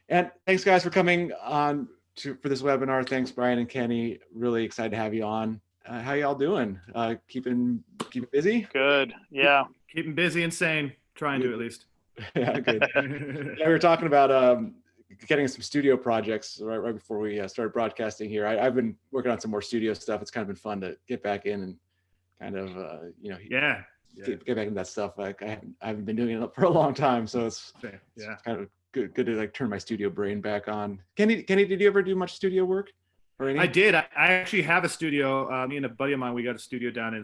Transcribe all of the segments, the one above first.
And thanks guys for coming on for this webinar. Thanks, Brian and Kenny. Really excited to have you on. How y'all doing? Keeping busy? Good. Yeah. Keeping busy and sane. Trying to, at least. Yeah, good. Yeah, we were talking about getting some studio projects right before we started broadcasting here. I've been working on some more studio stuff. It's kind of been fun to get back in and kind of get back into that stuff. Like I haven't been doing it for a long time, so it's kind of good to like turn my studio brain back on. Kenny, did you ever do much studio work? I did. I actually have a studio. Me and a buddy of mine, we got a studio down in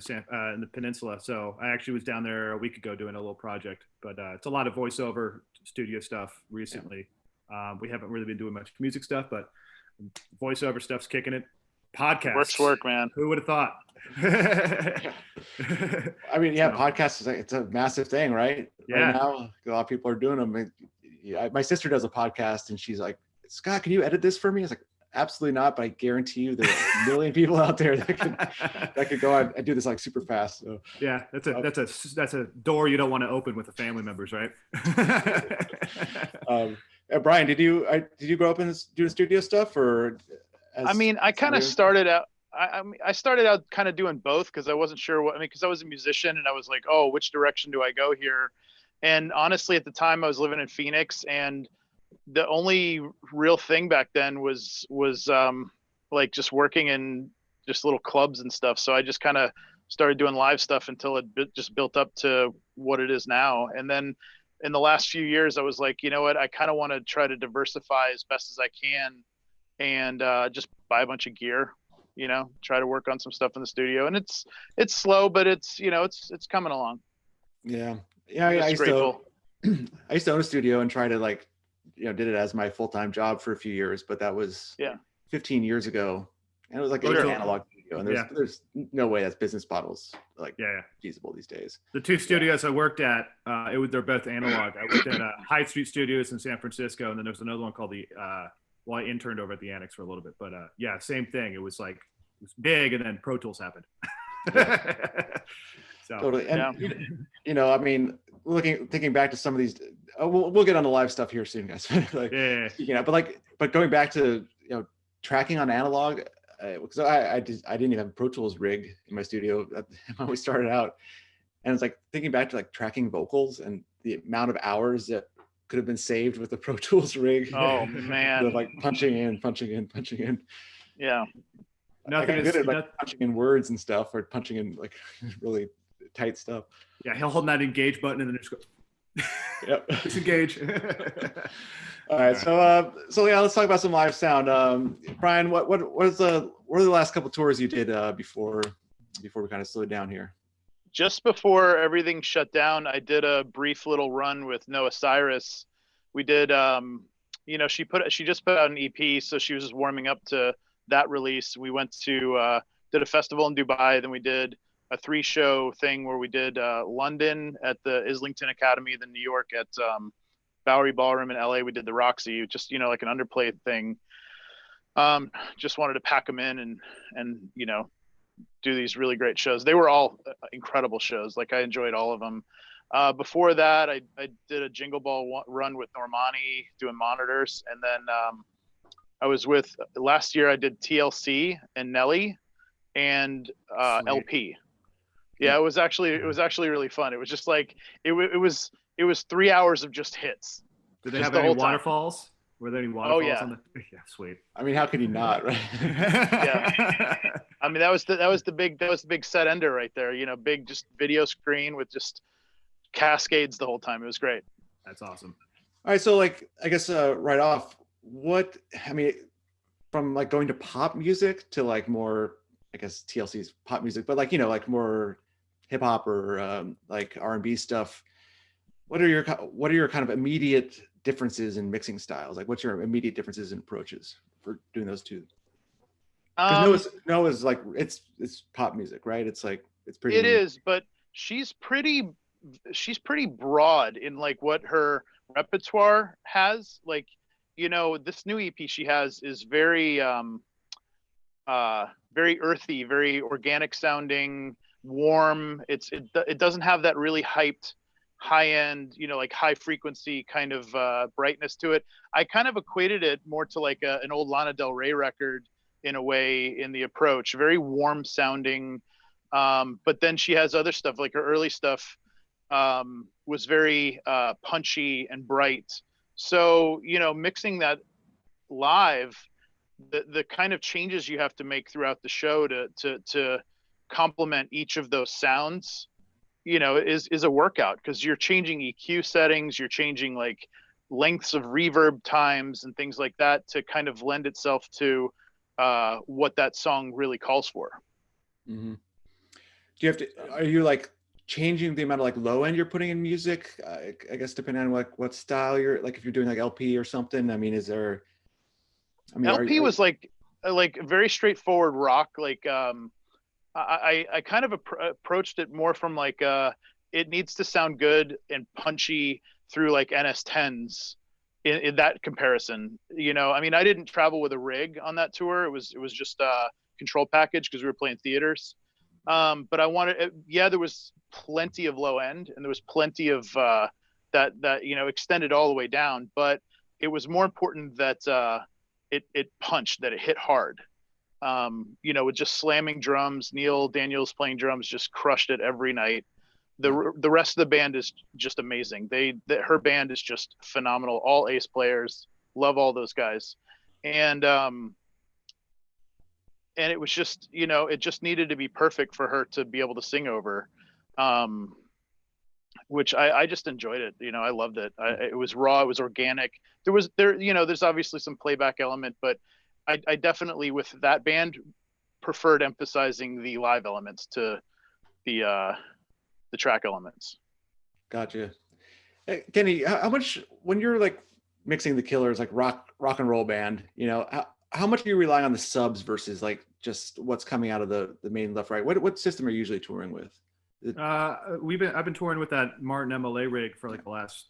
the peninsula. So I actually was down there a week ago doing a little project. But it's a lot of voiceover studio stuff recently. Yeah. We haven't really been doing much music stuff, but voiceover stuff's kicking it. Podcasts. Work, man. Who would have thought? I mean, yeah, podcasts, it's a massive thing, right? Yeah. Right now, a lot of people are doing them. My sister does a podcast and she's like, Scott, can you edit this for me? I was like, absolutely not, but I guarantee you there's a million people out there that could go out and do this like super fast. So yeah, that's a door you don't want to open with the family members, right? Brian, did you grow up in doing studio stuff, or? I kind of started out. I started out kind of doing both because I wasn't sure because I was a musician and I was like, oh, which direction do I go here? And honestly, at the time I was living in Phoenix, and the only real thing back then was like just working in just little clubs and stuff. So I just kind of started doing live stuff until it just built up to what it is now. And then in the last few years, I was like, you know what, I kind of want to try to diversify as best as I can and just buy a bunch of gear, try to work on some stuff in the studio. And it's slow, but it's coming along. Yeah. Yeah. I used to own a studio and try to did it as my full-time job for a few years, but that was 15 years ago. And it was like an analog studio. And there's no way that's business models feasible these days. The two studios I worked at, they're both analog. I worked at High Street Studios in San Francisco. And then there's another one called I interned over at the Annex for a little bit, but same thing. It was big, and then Pro Tools happened. So, totally. And I mean, thinking back to some of these, we'll get on the live stuff here soon, guys. But going back to tracking on analog, because I didn't even have a Pro Tools rig in my studio when we started out, and it's like thinking back to tracking vocals and the amount of hours that could have been saved with the Pro Tools rig. Oh man! Punching in. Yeah. Nothing good at punching in words and stuff, or punching in really tight stuff. Yeah, he'll hold that engage button and then just go. Yep. Disengage. All right, so let's talk about some live sound. Brian, what were the last couple tours you did before we kind of slowed down here? Just before everything shut down, I did a brief little run with Cyrus. We did, she just put out an EP, so she was just warming up to that release. We went to did a festival in Dubai, then we did a 3-show thing where we did London at the Islington Academy, then New York at Bowery Ballroom, in LA we did the Roxy, just like an underplay thing. Just wanted to pack them in and do these really great shows. They were all incredible shows. I enjoyed all of them. Before that, I did a Jingle Ball run with Normani doing monitors, and then I was last year I did TLC and Nelly and LP. Yeah, it was actually really fun. It was just it was 3 hours of just hits. Did they have any waterfalls? Were there any waterfalls? Oh yeah. Yeah, sweet. I mean, how could you not, right? Yeah. I mean, that was the big set ender right there. Big just video screen with just cascades the whole time. It was great. That's awesome. All right, so I guess right off, from going to pop music to more, I guess TLC's pop music, but more hip hop or R&B stuff. What are your kind of immediate differences in mixing styles? What's your immediate differences in approaches for doing those two? Because Noah's it's pop music, right? It's pretty. It is, but she's pretty broad in what her repertoire has. This new EP she has is very very earthy, very organic sounding, warm. It doesn't have that really hyped high end, like high frequency kind of brightness to it. I kind of equated it more to like an old Lana Del Rey record in a way, in the approach, very warm sounding. But then she has other stuff, like her early stuff was very punchy and bright. So, mixing that live, the kind of changes you have to make throughout the show to complement each of those sounds, is a workout, because you're changing EQ settings, you're changing like lengths of reverb times and things like that to kind of lend itself to what that song really calls for. Mm-hmm. Are you like changing the amount of like low end you're putting in music? I guess depending on like what style you're like, if you're doing like LP or something. I mean, LP was like very straightforward rock. Like I kind of approached it more from like it needs to sound good and punchy through like NS10s in that comparison. I mean, I didn't travel with a rig on that tour. It was just a control package because we were playing theaters. But I wanted, there was plenty of low end, and there was plenty of that extended all the way down. But it was more important that it punched, that it hit hard. With just slamming drums. Neil Daniels playing drums just crushed it every night. The rest of the band is just amazing. Her band is just phenomenal. All ace players. Love all those guys. And it was just, it just needed to be perfect for her to be able to sing over, which I just enjoyed it. I loved it. It was raw. It was organic. There's obviously some playback element, but I definitely, with that band, preferred emphasizing the live elements to the track elements. Gotcha. Hey, Kenny, how much, when you're like mixing the Killers, like rock and roll band, how much are you relying on the subs versus like just what's coming out of the main left right? What system are you usually touring with? I've been touring with that Martin MLA rig for like the last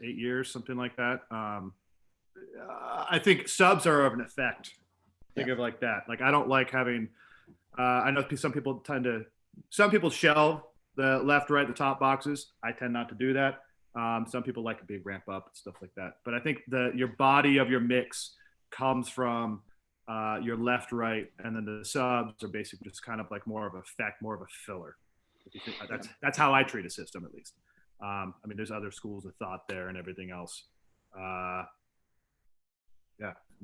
8 years, something like that. I think subs are of an effect. Think of it like that. Like, I don't like having. I know some people shelve the left, right, the top boxes. I tend not to do that. Some people like a big ramp up and stuff like that. But I think your body of your mix comes from your left, right, and then the subs are basically just kind of like more of a effect, more of a filler. If you think that's how I treat a system, at least. I mean, there's other schools of thought there and everything else.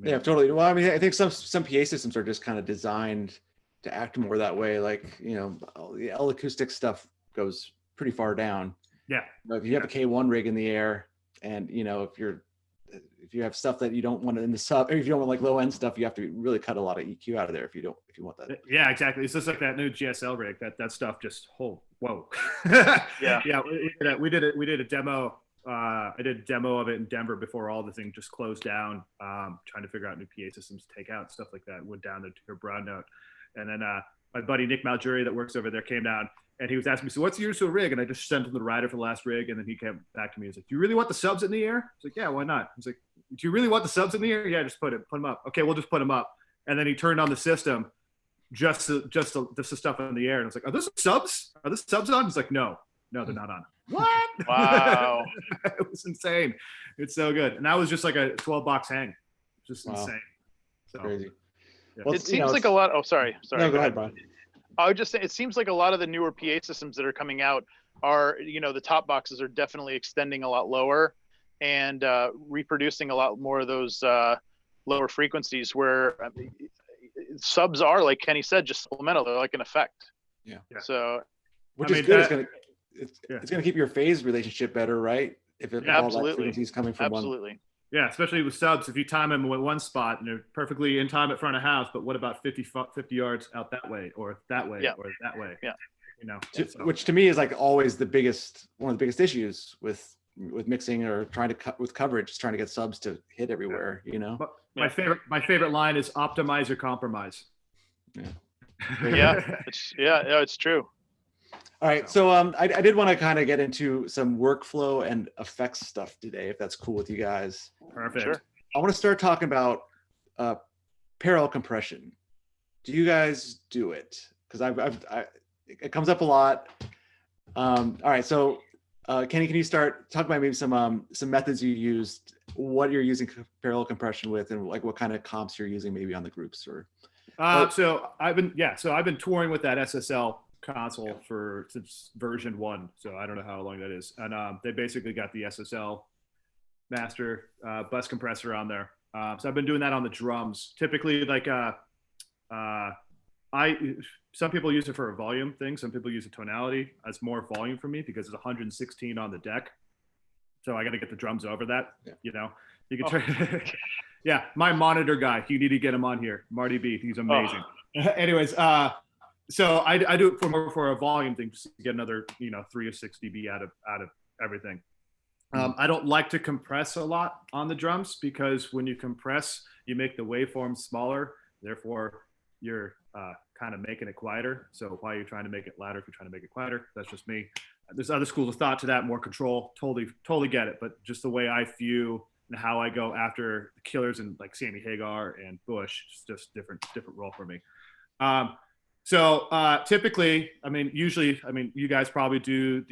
Yeah, totally. Well, I mean, I think some PA systems are just kind of designed to act more that way. Like, the L acoustic stuff goes pretty far down. Yeah. If you have a K1 rig in the air, and if you have stuff that you don't want in the sub, or if you don't want like low end stuff, you have to really cut a lot of EQ out of there if you want that. Yeah, exactly. It's just like that new GSL rig. That stuff just whoa. Yeah. Yeah. We did a demo. I did a demo of it in Denver before all the thing just closed down. Trying to figure out new PA systems to take out, stuff like that. Went down to her broad note, and then my buddy Nick Maljury that works over there came down. And he was asking me, so what's yours to a rig? And I just sent him the rider for the last rig. And then he came back to me. He's like, do you really want the subs in the air? I was like, yeah, why not? He's like, do you really want the subs in the air? Yeah, just put them up. Okay, we'll just put them up. And then he turned on the system, just the stuff in the air. And I was like, are those subs? Are the subs on? He's like, no, they're not on. What? Wow. It was insane. It's so good. And that was just like a 12-box hang. Just insane. So, crazy. Yeah. Well, it seems like a lot. Oh, sorry. No, go ahead, Brian. I would just say it seems like a lot of the newer PA systems that are coming out are, the top boxes are definitely extending a lot lower and reproducing a lot more of those lower frequencies where subs are, like Kenny said, just supplemental. They're like an effect. Yeah. So, which is good. It's going to keep your phase relationship better, right? If all that frequency is coming from one. Yeah, especially with subs, if you time them in one spot and they're perfectly in time at front of house, but what about 50 yards out that way or that way or that way? Yeah. Which to me is like always one of the biggest issues with mixing or trying to cut with coverage, trying to get subs to hit everywhere, But my favorite line is optimize or compromise. Yeah. It's true. All right, so I did want to kind of get into some workflow and effects stuff today, if that's cool with you guys. Perfect. Sure. I want to start talking about parallel compression. Do you guys do it? Because it comes up a lot. All right, so Kenny, can you talk about maybe some methods you used, what you're using parallel compression with, and like what kind of comps you're using maybe on the groups So I've been touring with that SSL console since version 1. So I don't know how long that is. And they basically got the SSL master bus compressor on there. So I've been doing that on the drums. Typically, like some people use it for a volume thing. Some people use a tonality. That's more volume for me because it's 116 on the deck. So I got to get the drums over that. Yeah. You know, you can try. Yeah, my monitor guy. You need to get him on here, Marty B. He's amazing. Anyways, so I do it for a volume thing, just to get another 3 or 6 dB out of everything. I don't like to compress a lot on the drums because when you compress, you make the waveform smaller. Therefore, you're kind of making it quieter. So why are you trying to make it louder if you're trying to make it quieter? That's just me. There's other schools of thought to that, more control. Totally get it. But just the way I view and how I go after the Killers and like Sammy Hagar and Bush, it's just different role for me. So typically, usually, you guys probably do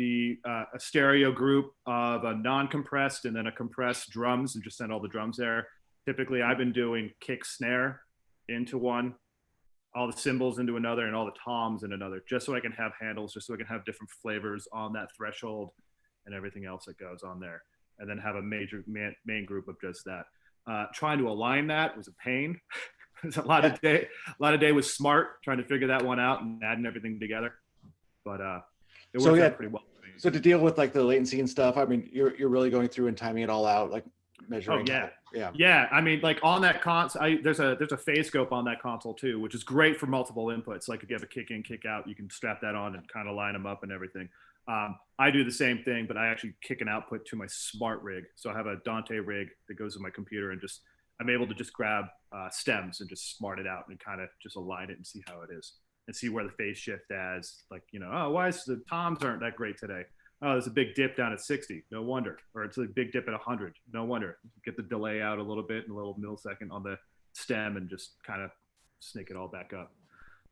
a stereo group of a non-compressed and then a compressed drums and just send all the drums there. Typically, I've been doing kick snare into one, all the cymbals into another, and all the toms in another, just so I can have handles, just so I can have different flavors on that threshold and everything else that goes on there. And then have a major main group of just that. Trying to align that was a pain. There's a lot of day was smart trying to figure that one out and adding everything together. But it worked out pretty well. So to deal with like the latency and stuff, you're really going through and timing it all out, like measuring. Oh yeah. Like on that console, there's a phase scope on that console too, which is great for multiple inputs. Like if you have a kick in, kick out, you can strap that on and kind of line them up and everything. I do the same thing, but I actually kick an output to my smart rig. So I have a Dante rig that goes in my computer, and I'm able to just grab stems and just smart it out and kind of just align it and see how it is and see where the phase shift as, like, why is the toms aren't that great today? Oh, there's a big dip down at 60. No wonder. Or it's a big dip at 100. No wonder. Get the delay out a little bit in a little millisecond on the stem and just kind of snake it all back up.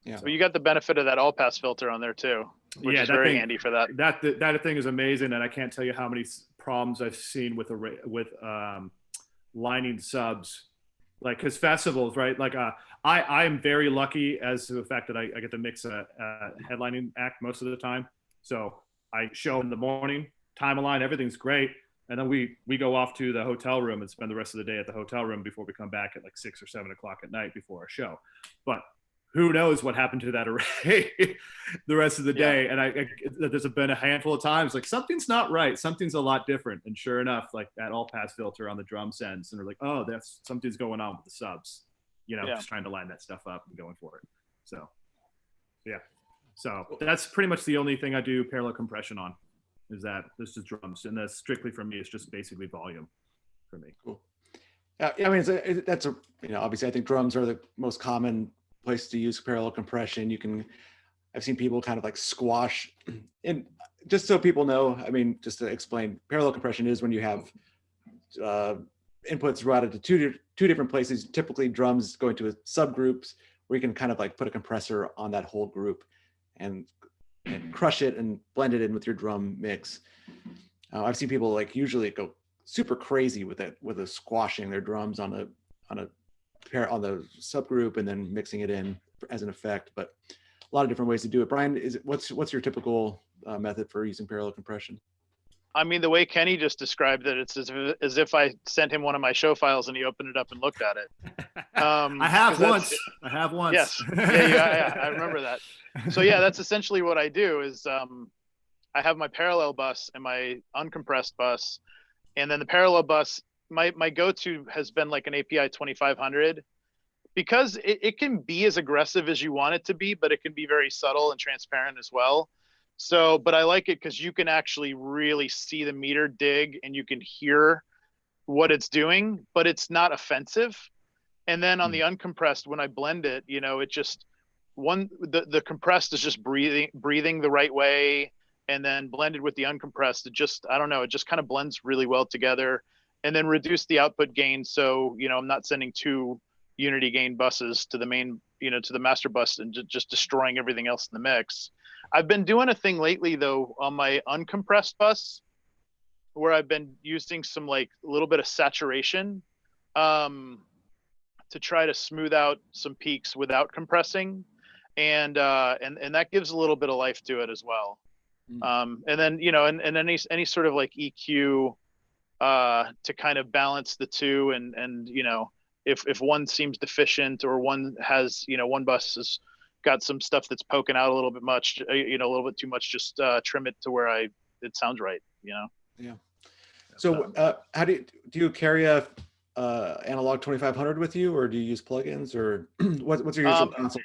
Yeah. Well, you got the benefit of that all pass filter on there too, which is very handy for that. That thing is amazing, and I can't tell you how many problems I've seen with lining subs, like his festivals, right? Like I am very lucky as to the fact that I get to mix a headlining act most of the time. So I show in the morning, time align, everything's great, and then we go off to the hotel room and spend the rest of the day at the hotel room before we come back at like 6 or 7 o'clock at night before our show. But who knows what happened to that array the rest of the day. And there's been a handful of times like something's not right. Something's a lot different. And sure enough, like that all pass filter on the drum sends, and they're like, oh, something's going on with the subs, just trying to line that stuff up and going for it. So, yeah. So that's pretty much the only thing I do parallel compression on is that this is drums. And that's strictly for me. It's just basically volume for me. Cool. Obviously I think drums are the most common place to use parallel compression. I've seen people kind of like squash, and just so people know, just to explain, parallel compression is when you have inputs routed to two different places, typically drums going to subgroups where you can kind of like put a compressor on that whole group and crush it and blend it in with your drum mix. I've seen people like usually go super crazy with it, with squashing their drums on the subgroup and then mixing it in as an effect, but a lot of different ways to do it. Brian, what's your typical method for using parallel compression? The way Kenny just described it, it's as if I sent him one of my show files and he opened it up and looked at it. I have once. Yes. Yeah, I remember that. So yeah, that's essentially what I do is I have my parallel bus and my uncompressed bus, and then the parallel bus, my go-to has been like an API 2500, because it can be as aggressive as you want it to be, but it can be very subtle and transparent as well. So, but I like it because you can actually really see the meter dig and you can hear what it's doing, but it's not offensive. And then on the uncompressed, when I blend it, it just the compressed is just breathing the right way, and then blended with the uncompressed, it just kind of blends really well together. And then reduce the output gain, so I'm not sending 2 unity gain buses to the main, to the master bus and just destroying everything else in the mix. I've been doing a thing lately though on my uncompressed bus. where I've been using some like a little bit of saturation to try to smooth out some peaks without compressing, and that gives a little bit of life to it as well. And then and any sort of like EQ to kind of balance the two, and if one seems deficient or one has one bus has got some stuff that's poking out a little bit much, a little bit too much, just trim it to where it sounds right. Yeah. So how do you carry a analog 2500 with you, or do you use plugins, or what's your usual console?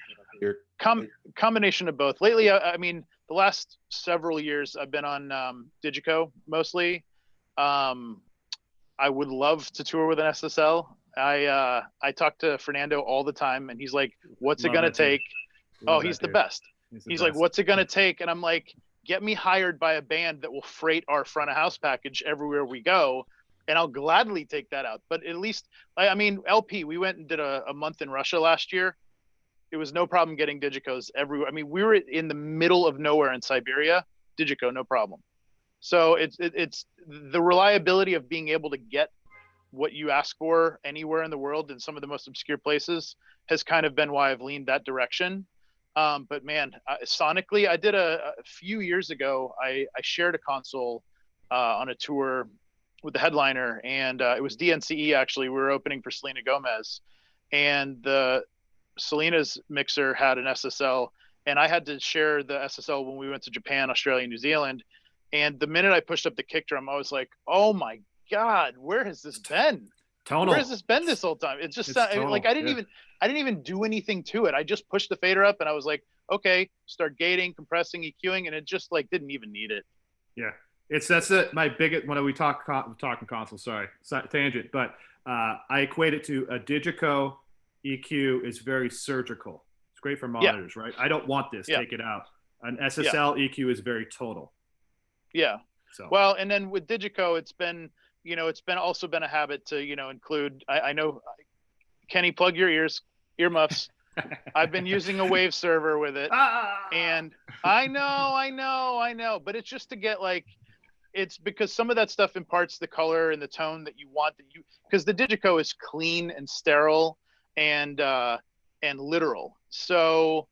Combination of both. Lately, I mean, the last several years I've been on Digico mostly. I would love to tour with an SSL. I talk to Fernando all the time, and he's like, "What's it gonna take?" Oh, he's the best. He's like, "What's it gonna take?" And I'm like, "Get me hired by a band that will freight our front of house package everywhere we go, and I'll gladly take that out." But at least, I mean, LP, we went and did a month in Russia last year. It was no problem getting Digicos everywhere. I mean, we were in the middle of nowhere in Siberia, Digico, no problem. So it's the reliability of being able to get what you ask for anywhere in the world in some of the most obscure places has kind of been why I've leaned that direction. But man, sonically, I did a few years ago, I shared a console on a tour with the headliner, and it was DNCE actually. We were opening for Selena Gomez, and Selena's mixer had an SSL, and I had to share the SSL when we went to Japan, Australia, New Zealand. And the minute I pushed up the kick drum, I was like, "Oh my God, where has this been? Tonal. Where has this been this whole time?" It just like I didn't even do anything to it. I just pushed the fader up, and I was like, "Okay, start gating, compressing, EQing," and it just like didn't even need it. Yeah, that's my biggest when we talking console. Sorry, tangent, but I equate it to a Digico EQ is very surgical. It's great for monitors, right? I don't want this. Take it out. An SSL EQ is very total. Yeah. So well, and then with Digico, it's been also been a habit to include. I know, Kenny, plug your earmuffs. I've been using a wave server with it, and I know, but it's just to get like, it's because some of that stuff imparts the color and the tone that you want, because the Digico is clean and sterile and literal, so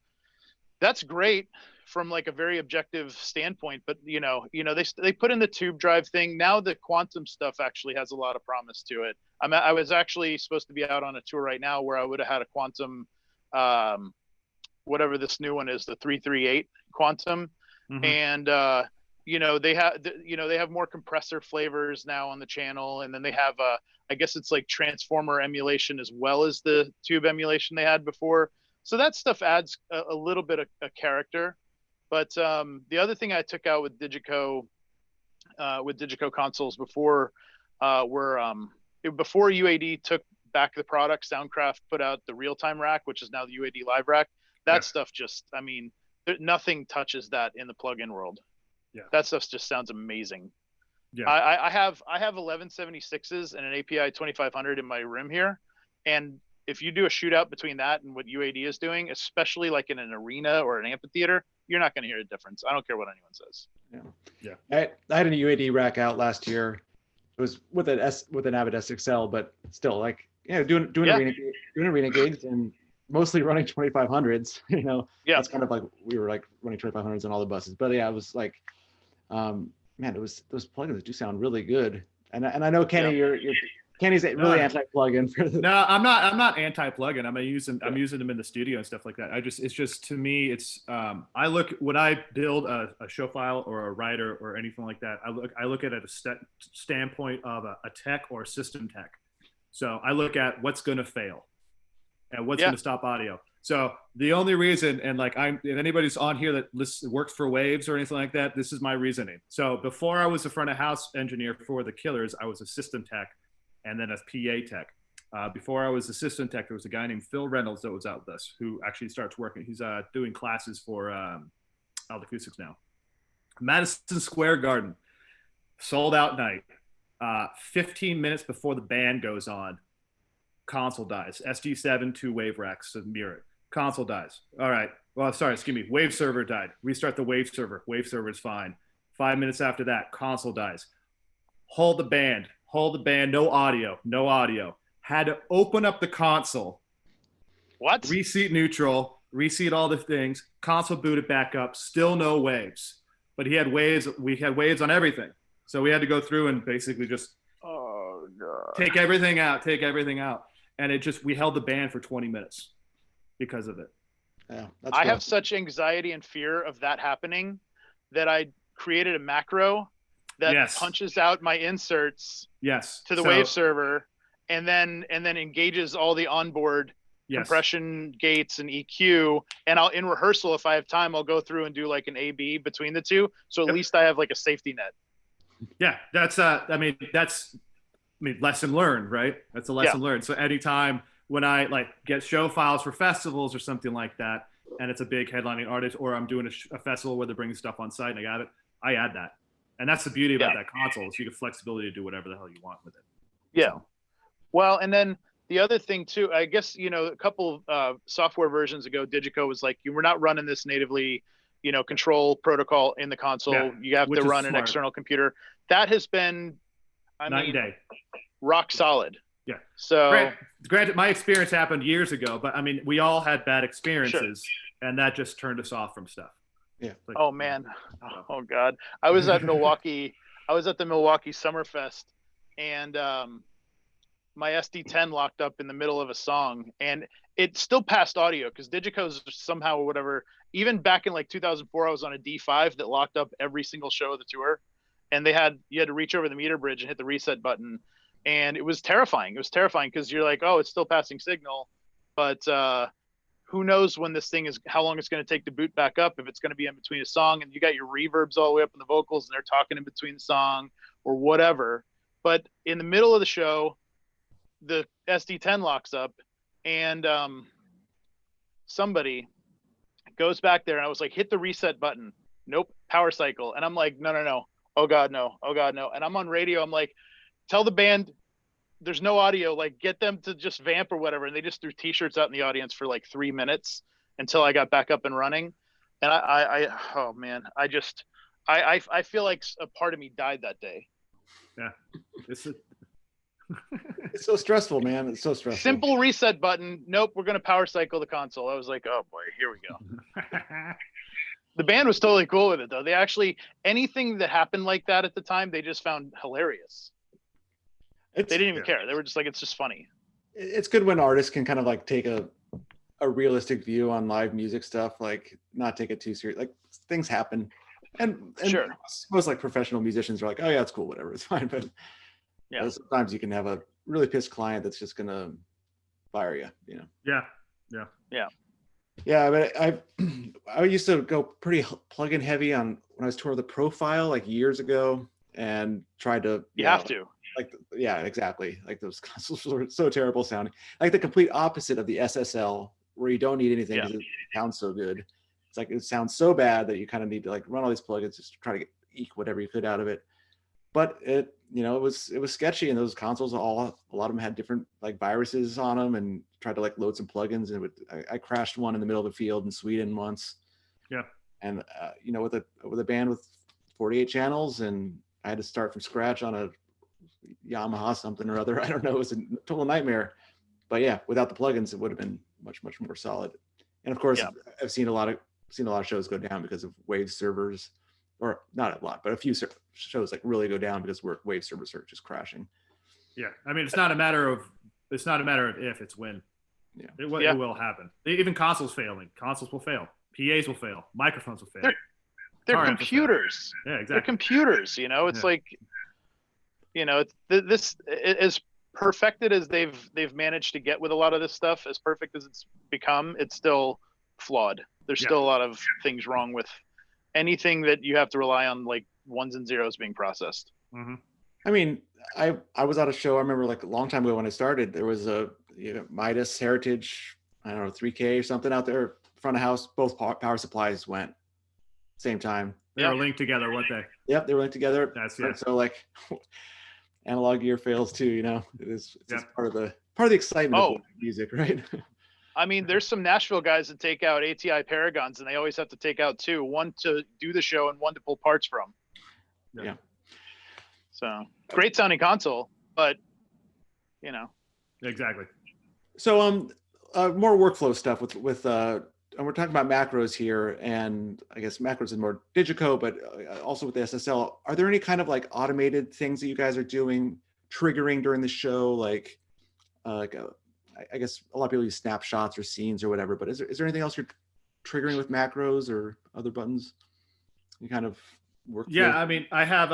that's great from like a very objective standpoint. But they put in the tube drive thing. Now the quantum stuff actually has a lot of promise to it. I was actually supposed to be out on a tour right now where I would have had a quantum, whatever this new one is, the 338 quantum. And they have more compressor flavors now on the channel, and then they have I guess it's like transformer emulation as well as the tube emulation they had before. So that stuff adds a little bit of a character. But the other thing I took out with Digico consoles before before UAD took back the product, Soundcraft put out the real-time rack, which is now the UAD live rack. That stuff just, I mean, nothing touches that in the plugin world. Yeah, that stuff just sounds amazing. Yeah, I have 1176s and an API 2500 in my room here, and if you do a shootout between that and what UAD is doing, especially like in an arena or an amphitheater, you're not going to hear a difference. I don't care what anyone says. Yeah. I had a UAD rack out last year. It was with an Avid SXL, but still, like, doing arena gigs and mostly running 2500s. That's kind of like we were like running 2500s on all the buses. But yeah, it was like, man, those plugins do sound really good. And I know Kenny, Kenny's really anti-plugin for the. No, I'm not anti-plugin. I'm using them in the studio and stuff like that. It's just to me, it's I look when I build a show file or a writer or anything like that. I look at it at a standpoint of a tech or a system tech. So I look at what's going to fail and what's going to stop audio. So the only reason, and like if anybody's on here that works for Waves or anything like that, this is my reasoning. So before I was a front of house engineer for the Killers, I was a system tech. And then a PA tech. Before I was assistant tech, there was a guy named Phil Reynolds that was out with us who actually starts working. He's doing classes for Alt Acoustics now. Madison Square Garden, sold out night. 15 minutes before the band goes on, console dies. SG7, 2 wave racks to mirror it. Console dies. All right. Well, sorry, excuse me. Wave server died. Restart the wave server. Wave server is fine. 5 minutes after that, console dies. hold the band, no audio. Had to open up the console. What? Reseat neutral, reseat all the things, console boot it back up, still no waves. But we had waves on everything. So we had to go through and basically just take everything out. And we held the band for 20 minutes because of it. Yeah, I have such anxiety and fear of that happening that I created a macro that punches out my inserts to the wave server and then engages all the onboard compression gates and EQ. And in rehearsal, if I have time, I'll go through and do like an A/B between the two. So at least I have like a safety net. Yeah, that's lesson learned, right? That's a lesson learned. So anytime when I like get show files for festivals or something like that, and it's a big headlining artist, or I'm doing a festival where they're bringing stuff on site and I add that. And that's the beauty about that console, is you get flexibility to do whatever the hell you want with it. Yeah. So. Well, and then the other thing too, I guess, a couple software versions ago, Digico was like, you were not running this natively, control protocol in the console. Yeah, you have to run an external computer. That has been, night and day. Rock solid. Yeah. So granted, my experience happened years ago, but I mean, we all had bad experiences, and that just turned us off from stuff. Yeah. Like, oh man. Oh God. I was at Milwaukee. I was at the Milwaukee Summerfest, and my SD10 locked up in the middle of a song, and it still passed audio because Digico's somehow or whatever. Even back in like 2004, I was on a D5 that locked up every single show of the tour, and you had to reach over the meter bridge and hit the reset button, and it was terrifying. It was terrifying because you're like, oh, it's still passing signal, but who knows when this thing is, how long it's going to take to boot back up, if it's going to be in between a song and you got your reverbs all the way up in the vocals and they're talking in between the song or whatever. But in the middle of the show, the SD10 locks up, and somebody goes back there, and I was like, hit the reset button. Nope, power cycle. And I'm like, no. Oh God, no. And I'm on radio. I'm like, tell the band there's no audio, like get them to just vamp or whatever. And they just threw t-shirts out in the audience for like 3 minutes until I got back up and running. And I oh man, I feel like a part of me died that day. Yeah. It's so stressful, man. It's so stressful. Simple reset button. Nope, we're going to power cycle the console. I was like, oh boy, here we go. The band was totally cool with it though. They actually, anything that happened like that at the time, they just found hilarious. They didn't even care. They were just like, it's just funny. It's good when artists can kind of like take a realistic view on live music stuff, like not take it too serious. Like things happen. And sure. I suppose like professional musicians are like, oh yeah, it's cool, whatever, it's fine. But yeah, sometimes you can have a really pissed client that's just gonna fire you, Yeah. But I used to go pretty plug-in heavy on when I was touring the Profile like years ago, and tried to exactly, like those consoles were so terrible sounding, like the complete opposite of the SSL, where you don't need anything because it sounds so good. It's like it sounds so bad that you kind of need to like run all these plugins just to try to eke whatever you could out of it. But it was sketchy, and those consoles a lot of them had different like viruses on them, and tried to like load some plugins, and I crashed one in the middle of the field in Sweden once. Yeah. And with a band with 48 channels, and I had to start from scratch on a Yamaha something or other. I don't know. It was a total nightmare. But yeah, without the plugins, it would have been much more solid. And of course, I've seen a lot of shows go down because of Wave servers. Or not a lot, but a few shows like really go down because Wave servers are just crashing. Yeah, I mean, it's not a matter of if, it's when. Yeah, it will happen. Even consoles failing. Consoles will fail. PAs will fail. Microphones will fail. They're computers. Yeah, exactly. They're computers. It's like, this as perfected as they've managed to get with a lot of this stuff, as perfect as it's become, it's still flawed. There's still a lot of things wrong with anything that you have to rely on, like ones and zeros being processed. Mm-hmm. I mean, I was at a show, I remember like a long time ago when I started, there was a Midas Heritage, I don't know, 3K or something out there, front of house, both power supplies went same time. They were linked together, weren't they? Yep, they were linked together. So like analog gear fails too, it's just part of the excitement of music, right? I mean, there's some Nashville guys that take out ATI Paragons, and they always have to take out two, one to do the show and one to pull parts from. Yeah. So great sounding console, but you know. Exactly. So more workflow stuff with and we're talking about macros here, and I guess macros in more Digico, but also with the SSL. Are there any kind of like automated things that you guys are doing, triggering during the show? Like I guess a lot of people use snapshots or scenes or whatever, but is there anything else you're triggering with macros or other buttons? You kind of work. Yeah, I mean, I have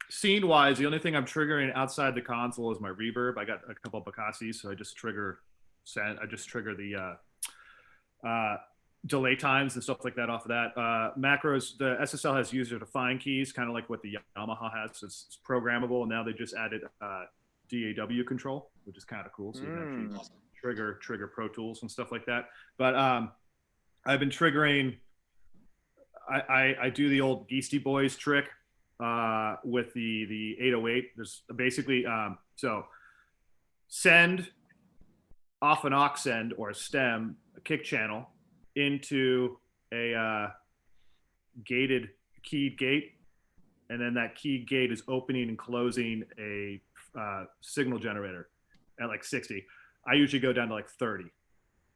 scene wise, the only thing I'm triggering outside the console is my reverb. I got a couple of Bacassis, so I just trigger the delay times and stuff like that off of that. Macros, the SSL has user-defined keys, kind of like what the Yamaha has. So it's programmable, and now they just added DAW control, which is kind of cool. So you can actually trigger Pro Tools and stuff like that. But I've been triggering. I do the old Beastie Boys trick with the 808. There's basically so send off an aux send or a stem, a kick channel into a gated keyed gate, and then that keyed gate is opening and closing a signal generator at like 60. I usually go down to like 30,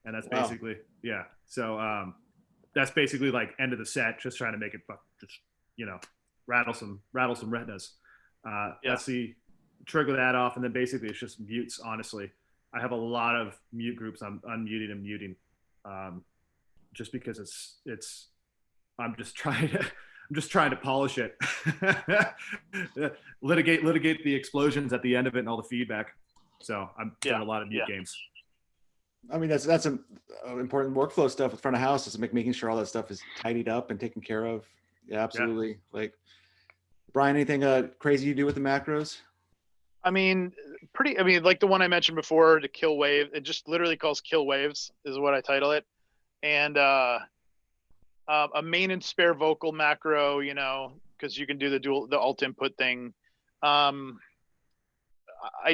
and that's basically So that's basically like end of the set, just trying to make it just rattle some retinas. That's the trigger that off, and then basically it's just mutes. Honestly, I have a lot of mute groups I'm unmuting and muting, just because it's I'm just trying to polish it. litigate the explosions at the end of it and all the feedback. So I'm doing a lot of mute games. I mean, that's an important workflow stuff with front of house, is making sure all that stuff is tidied up and taken care of. Yeah, absolutely. Yeah. Like, Brian, anything crazy you do with the macros? I mean, like the one I mentioned before, to kill wave. It just literally calls kill waves is what I title it. And a main and spare vocal macro, because you can do the alt input thing. I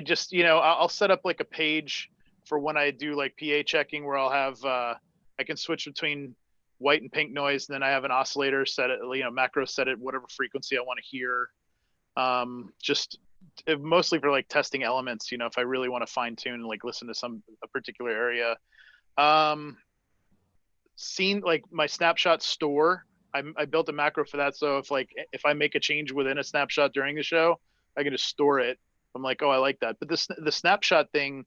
just, I'll set up like a page for when I do like PA checking, where I'll have I can switch between white and pink noise, and then I have an oscillator set it, macro set at whatever frequency I want to hear. Just mostly for like testing elements, if I really want to fine tune and like listen to a particular area. Seen like my snapshot store, I built a macro for that. So if I make a change within a snapshot during the show, I can just store it. I'm like, oh, I like that. But the snapshot thing,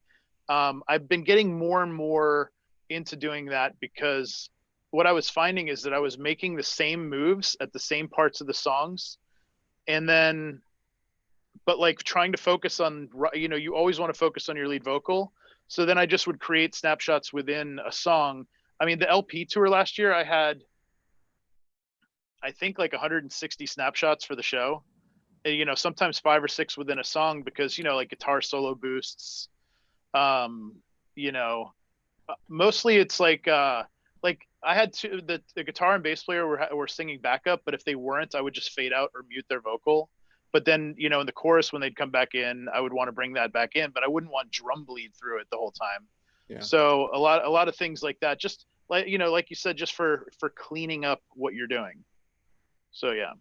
I've been getting more and more into doing that, because what I was finding is that I was making the same moves at the same parts of the songs, and then, but like trying to focus on, you always want to focus on your lead vocal. So then I just would create snapshots within a song. I mean, the LP tour last year, I had, I think like 160 snapshots for the show. And, sometimes 5 or 6 within a song, because, like guitar solo boosts, mostly it's like I had the guitar and bass player were singing backup, but if they weren't, I would just fade out or mute their vocal. But then, in the chorus, when they'd come back in, I would want to bring that back in, but I wouldn't want drum bleed through it the whole time. Yeah. So a lot of things like that, just like, like you said, just for cleaning up what you're doing. So, yeah.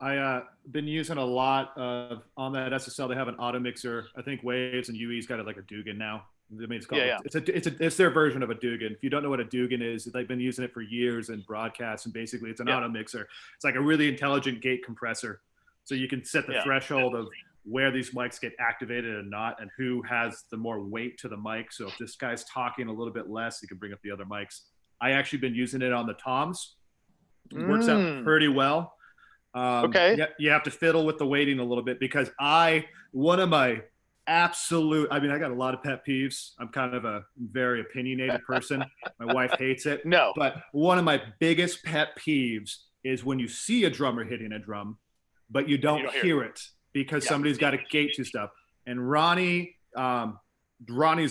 I been using a lot of, on that SSL, they have an auto mixer. I think Waves and UE's got it like a Dugan now. I mean, it's called, it's their version of a Dugan. If you don't know what a Dugan is, they've been using it for years in broadcasts, and basically it's an auto mixer. It's like a really intelligent gate compressor. So you can set the threshold of where these mics get activated and not, and who has the more weight to the mic. So if this guy's talking a little bit less, you can bring up the other mics. I actually been using it on the toms. It works out pretty well. You have to fiddle with the weighting a little bit, because one of my absolute, I got a lot of pet peeves. I'm kind of a very opinionated person. My wife hates it. No. But one of my biggest pet peeves is when you see a drummer hitting a drum, but you don't hear it because somebody's got a gate to stuff. And Ronnie's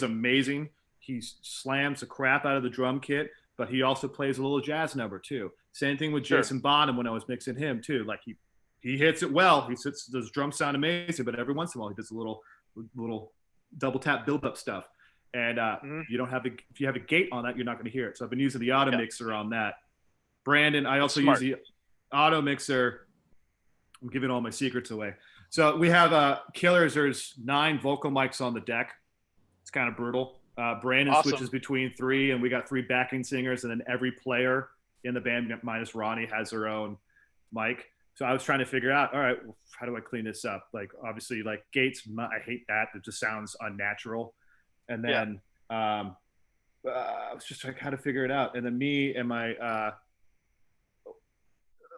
amazing. He slams the crap out of the drum kit, but he also plays a little jazz number too. Same thing with Jason Bonham when I was mixing him too. Like he hits it well. Those drums sound amazing, but every once in a while he does a little double tap build up stuff. And if you have a gate on that, you're not going to hear it. So I've been using the auto mixer on that. Brandon, I also use the auto mixer I'm giving all my secrets away. So we have Killers. There's 9 vocal mics on the deck. It's kind of brutal. Brandon switches between 3, and we got 3 backing singers, and then every player in the band minus Ronnie has their own mic. So I was trying to figure out, all right, well, how do I clean this up? Like, obviously, like gates, I hate that. It just sounds unnatural. And then I was just trying how to figure it out. And then me and my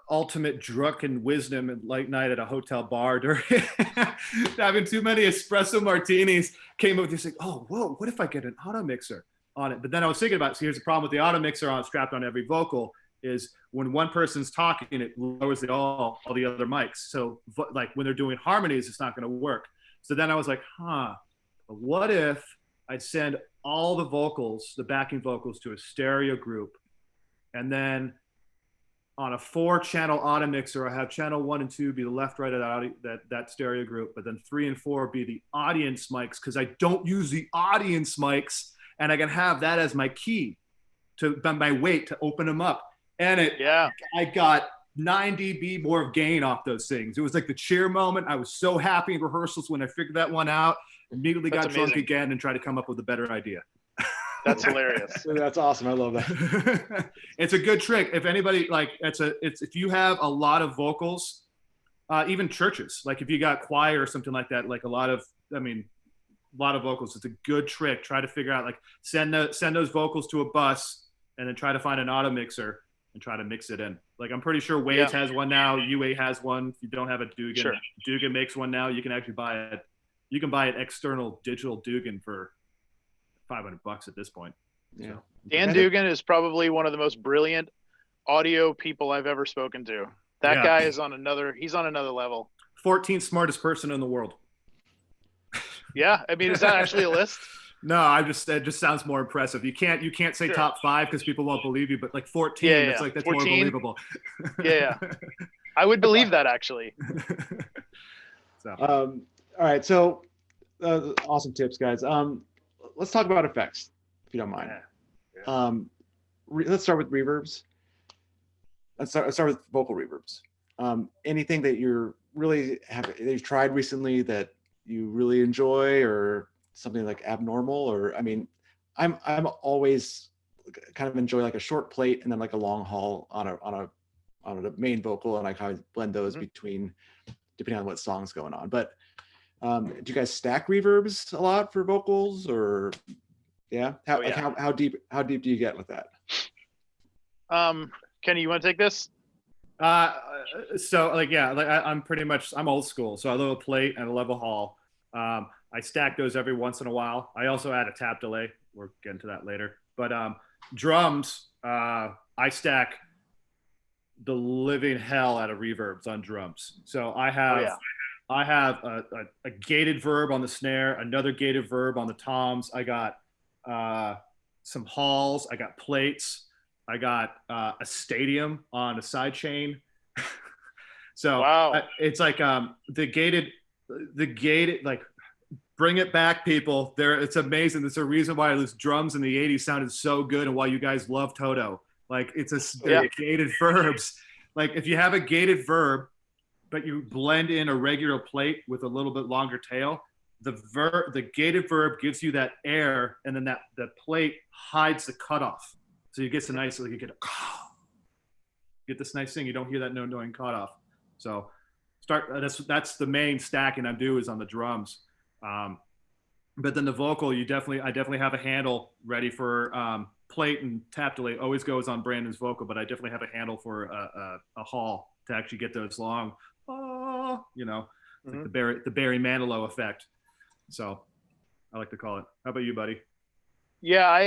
ultimate drunken wisdom and late night at a hotel bar during having too many espresso martinis came up with this like, oh, whoa, what if I get an auto mixer on it? But then I was thinking about it. So here's the problem with the auto mixer strapped on every vocal is when one person's talking, it lowers all the other mics. So like when they're doing harmonies, it's not going to work. So then I was like, what if I send all the vocals, the backing vocals, to a stereo group, and then on a 4-channel auto mixer, I have channel 1 and 2 be the left, right of that stereo group, but then 3 and 4 be the audience mics, because I don't use the audience mics, and I can have that as my key to my weight to open them up. And I got 9 dB more of gain off those things. It was like the cheer moment. I was so happy in rehearsals when I figured that one out. Immediately got drunk again and tried to come up with a better idea. That's hilarious. That's awesome. I love that. It's a good trick. If anybody if you have a lot of vocals, even churches, like if you got choir or something like that, like a lot of vocals, it's a good trick. Try to figure out, like, send those vocals to a bus and then try to find an auto mixer and try to mix it in. Like, I'm pretty sure Waves has one now. UA has one. If you don't have a Dugan, Dugan makes one now. You can actually buy it. You can buy an external digital Dugan for $500 at this point. Yeah. So, Dan Dugan is probably one of the most brilliant audio people I've ever spoken to. That guy is he's on another level. 14th smartest person in the world. Yeah. I mean, is that actually a list? No, it just sounds more impressive. You can't say top 5 because people won't believe you, but like 14, that's 14? More believable. Yeah. I would believe that, actually. So. All right. So awesome tips, guys. Let's talk about effects, if you don't mind. Yeah. Let's start with reverbs. Let's start with vocal reverbs. Anything that you've tried recently that you really enjoy, or something like abnormal? Or, I mean, I'm always kind of enjoy like a short plate and then like a long haul on a main vocal, and I kind of blend those between, depending on what song's going on. But do you guys stack reverbs a lot for vocals, or how deep do you get with that? Kenny, you want to take this? So I'm old school. So I love a plate and a level haul. I stack those every once in a while. I also add a tap delay. We'll get into that later. But drums, I stack the living hell out of reverbs on drums. So I have a gated verb on the snare, another gated verb on the toms. I got some halls. I got plates. I got a stadium on a side chain. So it's like the gated, like, bring it back, people. It's amazing. There's a reason why those drums in the 80s sounded so good, and why you guys love Toto. Like, they're gated verbs. Like, if you have a gated verb, but you blend in a regular plate with a little bit longer tail, the gated verb gives you that air, and then the plate hides the cutoff. So you get you get this nice thing. You don't hear that annoying cutoff. So that's the main stacking I do is on the drums. But then the vocal, I definitely have a handle ready for plate and tap delay. Always goes on Brandon's vocal, but I definitely have a handle for a haul to actually get those long, like the Barry Manilow effect. So I like to call it. How about you, buddy? Yeah, I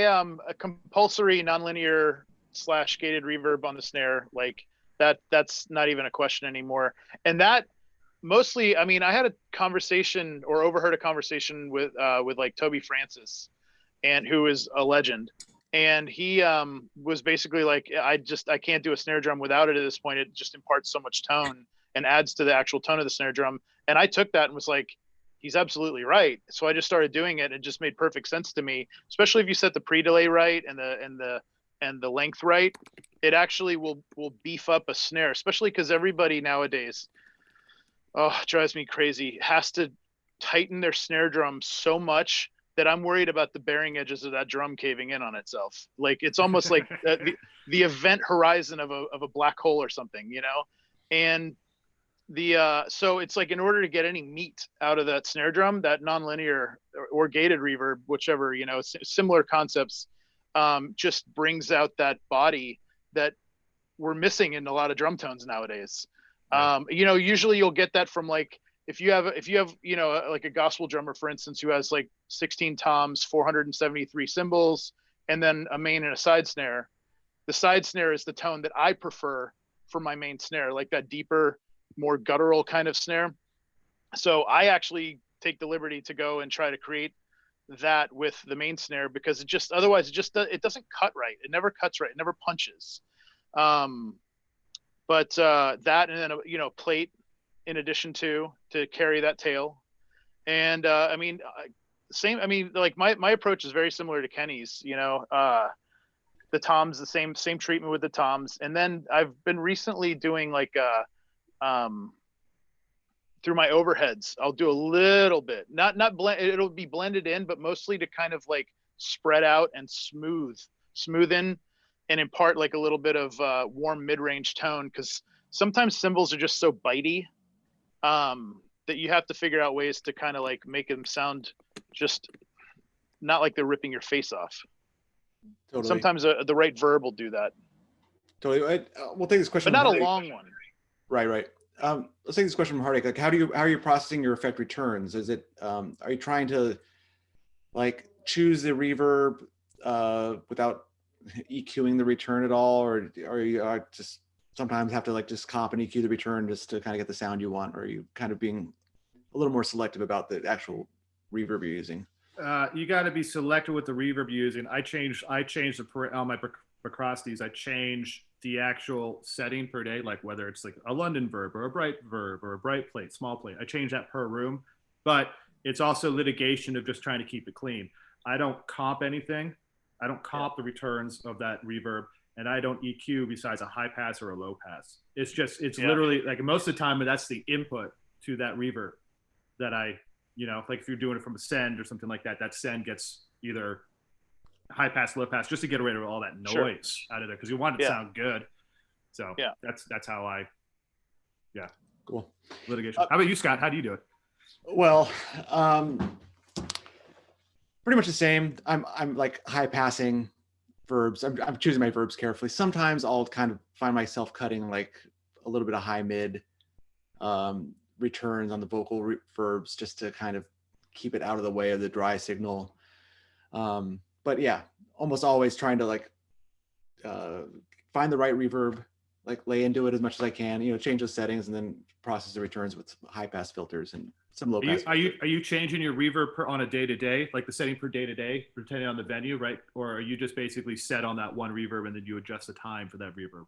a compulsory nonlinear / gated reverb on the snare. Like that's not even a question anymore. And that mostly, I mean, I had a conversation or overheard a conversation with like Toby Francis, and who is a legend. And he was basically like, I can't do a snare drum without it at this point. It just imparts so much tone and adds to the actual tone of the snare drum. And I took that and was like, he's absolutely right. So I just started doing it, and it just made perfect sense to me, especially if you set the pre-delay right and the length right. It actually will beef up a snare, especially because everybody nowadays, it drives me crazy, has to tighten their snare drum so much that I'm worried about the bearing edges of that drum caving in on itself. Like it's almost like the event horizon of a black hole or something, you know? And so it's like, in order to get any meat out of that snare drum, that nonlinear or gated reverb, whichever, you know, similar concepts, just brings out that body that we're missing in a lot of drum tones nowadays. Yeah. You know, usually you'll get that from like, if you have, you know, like a gospel drummer, for instance, who has like 16 toms, 473 cymbals, and then a main and a side snare. The side snare is the tone that I prefer for my main snare, like that deeper, more guttural kind of snare. So I actually take the liberty to go and try to create that with the main snare, because it just, otherwise it doesn't cut right. It never cuts right. It never punches. But that, and then, you know, plate in addition to carry that tail. And I mean, same, I mean, like my approach is very similar to Kenny's, you know, the toms, the same treatment with the toms. And then I've been recently doing like through my overheads, I'll do a little bit, not blend, it'll be blended in, but mostly to kind of like spread out and smoothen and impart like a little bit of warm mid-range tone, because sometimes cymbals are just so bitey that you have to figure out ways to kind of like make them sound just not like they're ripping your face off. Totally. Sometimes the right verb will do that. Totally. We'll take this question, but not a long one. Right. Let's take this question from Heartache. Like, how are you processing your effect returns? Is it are you trying to like choose the reverb without EQing the return at all, or are you just sometimes have to like just comp and EQ the return just to kind of get the sound you want, or are you kind of being a little more selective about the actual reverb you're using? You got to be selective with the reverb you're using. I changed on my Procrostes. I change the actual setting per day, like whether it's like a London verb or a bright verb or a bright plate, small plate. I change that per room, but it's also litigation of just trying to keep it clean. I don't comp anything. I don't comp the returns of that reverb, and I don't EQ besides a high pass or a low pass. It's just, it's literally like most of the time, that's the input to that reverb that I, you know, like if you're doing it from a send or something like that, that send gets either high pass, low pass, just to get rid of all that noise out of there, because you want it to sound good. So that's how I, cool. Litigation. How about you, Scott? How do you do it? Well, pretty much the same. I'm like high passing verbs. I'm choosing my verbs carefully. Sometimes I'll kind of find myself cutting like a little bit of high mid returns on the vocal verbs just to kind of keep it out of the way of the dry signal. But yeah, almost always trying to like find the right reverb, like lay into it as much as I can, you know, change the settings and then process the returns with high pass filters and some low pass. Are you changing your reverb on a day-to-day, like the setting per day-to-day, depending on the venue, right? Or are you just basically set on that one reverb and then you adjust the time for that reverb?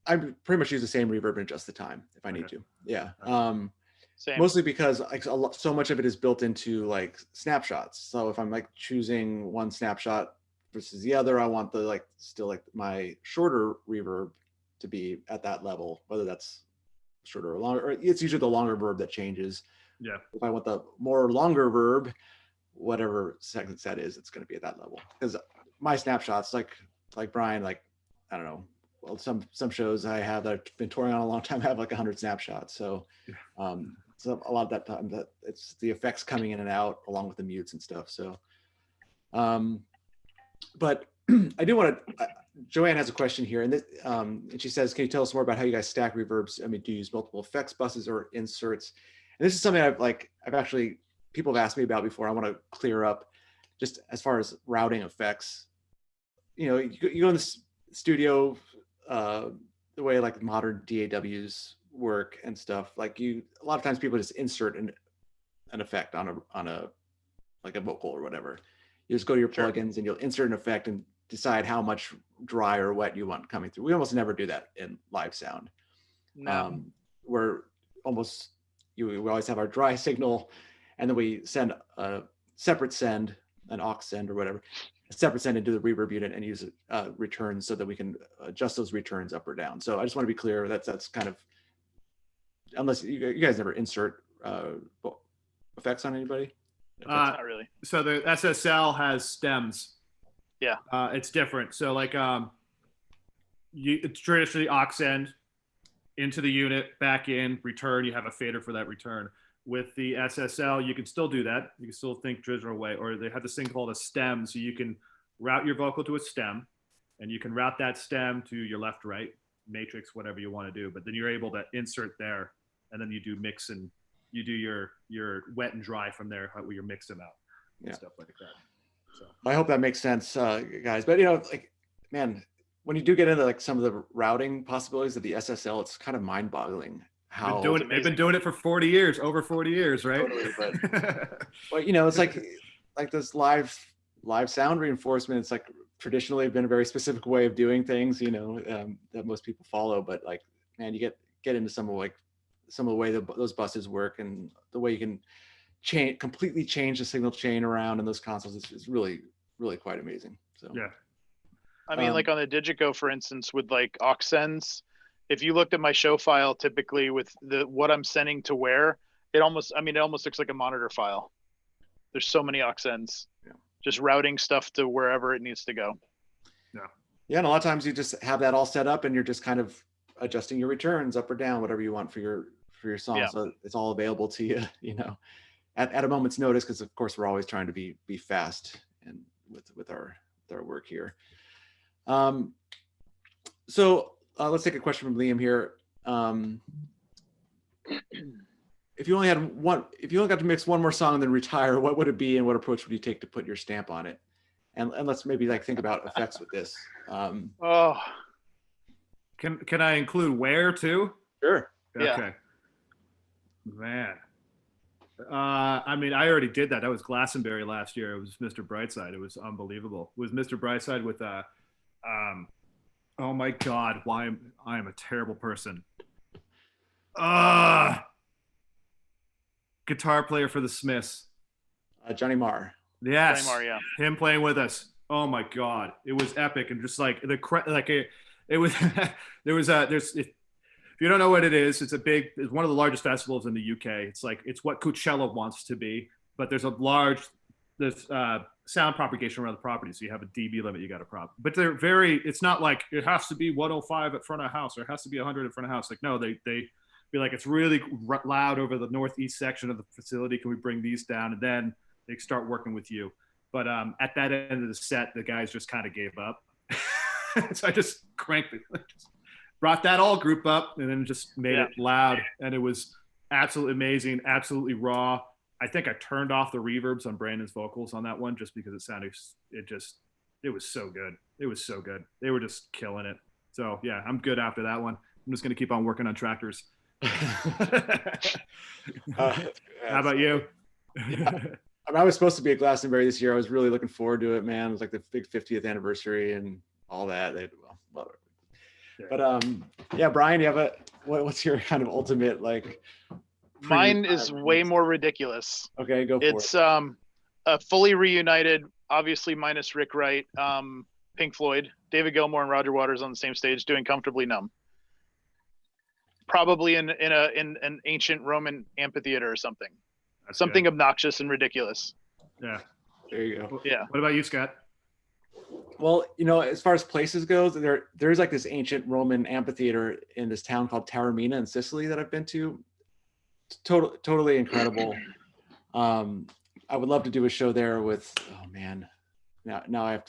I pretty much use the same reverb and adjust the time if I need to. Yeah. Same. Mostly because like so much of it is built into like snapshots. So if I'm like choosing one snapshot versus the other, I want the like still like my shorter reverb to be at that level, whether that's shorter or longer, or it's usually the longer verb that changes. Yeah. If I want the more longer verb, whatever second set is, it's going to be at that level. Because my snapshots, like Brian, like I don't know. Well, some shows I have that I've been touring on a long time have like 100 snapshots. So, so a lot of that time that it's the effects coming in and out along with the mutes and stuff. So, but I do want to. Joanne has a question here, and she says, "Can you tell us more about how you guys stack reverbs? I mean, do you use multiple effects buses or inserts?" And this is something I've actually people have asked me about before. I want to clear up, just as far as routing effects. You know, you go in the studio. The way like modern DAWs work and stuff, like a lot of times people just insert an effect on a like a vocal or whatever. You just go to your plugins and you'll insert an effect and decide how much dry or wet you want coming through. We almost never do that in live sound. No. We're almost we always have our dry signal, and then we send a separate send, an aux send or whatever, a separate send into the reverb unit and use returns so that we can adjust those returns up or down. So I just want to be clear that's kind of unless you guys ever insert effects on anybody. Not really. So the SSL has stems. Yeah. It's different. So like it's traditionally aux end into the unit, back in, return. You have a fader for that return. With the SSL, you can still do that. You can still think traditional way, or they have this thing called a stem. So you can route your vocal to a stem, and you can route that stem to your left, right, matrix, whatever you want to do. But then you're able to insert there, and then you do mix and you do your wet and dry from there, where you mix them out and stuff like that. So I hope that makes sense, guys. But like, man, when you do get into like some of the routing possibilities of the SSL, it's kind of mind-boggling how they've been doing it for 40 years, over 40 years, right? Totally, but it's like this live sound reinforcement. It's like traditionally been a very specific way of doing things, that most people follow. But like, man, you get into some of the way those buses work and the way you can completely change the signal chain around in those consoles is really, really quite amazing. So yeah. I mean, like on the Digico, for instance, with like aux sends, if you looked at my show file, typically with what I'm sending to where, it almost looks like a monitor file. There's so many aux sends, just routing stuff to wherever it needs to go. Yeah, and a lot of times you just have that all set up, and you're just kind of adjusting your returns up or down, whatever you want for your song. Yeah. So it's all available to you, at a moment's notice, because of course we're always trying to be fast and with our work here. So let's take a question from Liam here. If you only got to mix one more song and then retire, what would it be, and what approach would you take to put your stamp on it? And let's maybe like think about effects with this. Can I include where too? Sure. Okay. Yeah. Man. I mean, I already did that. That was Glastonbury last year. It was Mr. Brightside. It was unbelievable. It was Mr. Brightside with oh my God, I am a terrible person. Guitar player for the Smiths. Johnny Marr. Yes. Johnny Marr, yeah. Him playing with us. Oh my God. It was epic. And just like it was, there's, if you don't know what it is, it's one of the largest festivals in the UK. It's what Coachella wants to be, but there's sound propagation around the property. So you have a dB limit, you got a problem. But it's not like it has to be 105 at front of house, or it has to be 100 in front of house. Like, no, they be like, it's really loud over the northeast section of the facility. Can we bring these down? And then they start working with you. But at that end of the set, the guys just kind of gave up. So I just cranked it. Brought that all group up and then just made it loud. And it was absolutely amazing, absolutely raw. I think I turned off the reverbs on Brandon's vocals on that one just because it was so good. It was so good. They were just killing it. So yeah, I'm good after that one. I'm just going to keep on working on tractors. How about you? Yeah. I was supposed to be at Glastonbury this year. I was really looking forward to it, man. It was like the big 50th anniversary and all that. But yeah, Brian, you have what's your kind of ultimate like? Mine is way more ridiculous. Okay, go for it. It's a fully reunited, obviously minus Rick Wright, Pink Floyd, David Gilmour and Roger Waters on the same stage doing Comfortably Numb. Probably in an ancient Roman amphitheater or something. That's something good. Obnoxious and ridiculous. Yeah. There you go. Yeah. What about you, Scott? Well, as far as places goes, there's like this ancient Roman amphitheater in this town called Taormina in Sicily that I've been to. Totally incredible. I would love to do a show there with, oh man, now I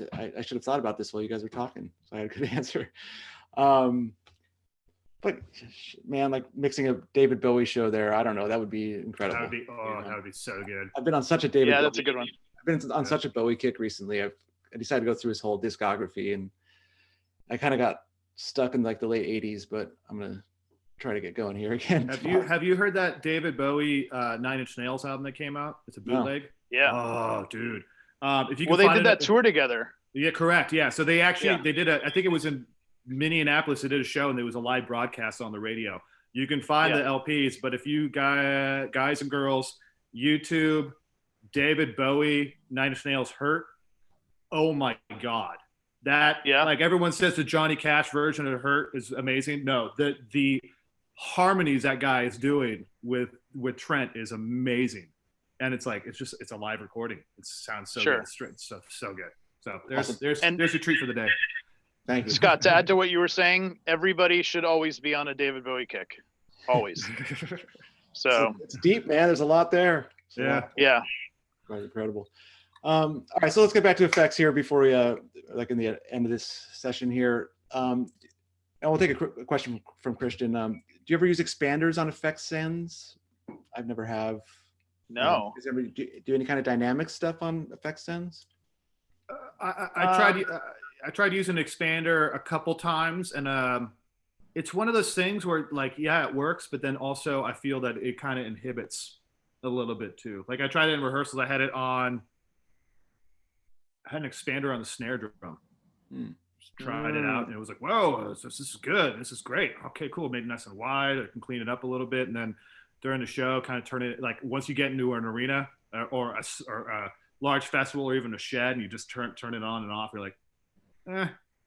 should have thought about this while you guys were talking, so I had a good answer. But man, like mixing a David Bowie show there, I don't know, that would be incredible. That would be so good. I've been on such a David. Yeah, that's a good one. I've been on such a Bowie kick recently. I decided to go through his whole discography, and I kind of got stuck in like the late '80s, but I'm gonna try to get going here again. Have you heard that David Bowie 9 Inch Nails album that came out? It's a bootleg. No. Yeah. Oh, dude. If you they did that tour together. Yeah, correct. Yeah. So they actually they did I think it was in Minneapolis. They did a show and there was a live broadcast on the radio. You can find the LPs, but if you guys and girls, YouTube, David Bowie, 9 Inch Nails, Hurt. Oh my God. That like everyone says the Johnny Cash version of Hurt is amazing. No, the harmonies that guy is doing with Trent is amazing. And it's like, it's a live recording. It sounds so good. It's so good. So there's your treat for the day. Thank you, Scott. To add to what you were saying, everybody should always be on a David Bowie kick, always. So it's deep, man. There's a lot there. Yeah. Quite incredible. All right, so let's get back to effects here before we like in the end of this session here. And we'll take a question from Christian. Do you ever use expanders on effect sends? I've never have. No. Do any kind of dynamic stuff on effect sends? I tried using an expander a couple times, and it's one of those things where, like, yeah, it works, but then also I feel that it kind of inhibits a little bit too. Like, I tried it in rehearsals. I had an expander on the snare drum. Just tried it out, and it was like, whoa, this is good. This is great. Okay, cool. Made it nice and wide. I can clean it up a little bit, and then during the show, kind of turn it, like, once you get into an arena or a large festival or even a shed, and you just turn it on and off, you're like,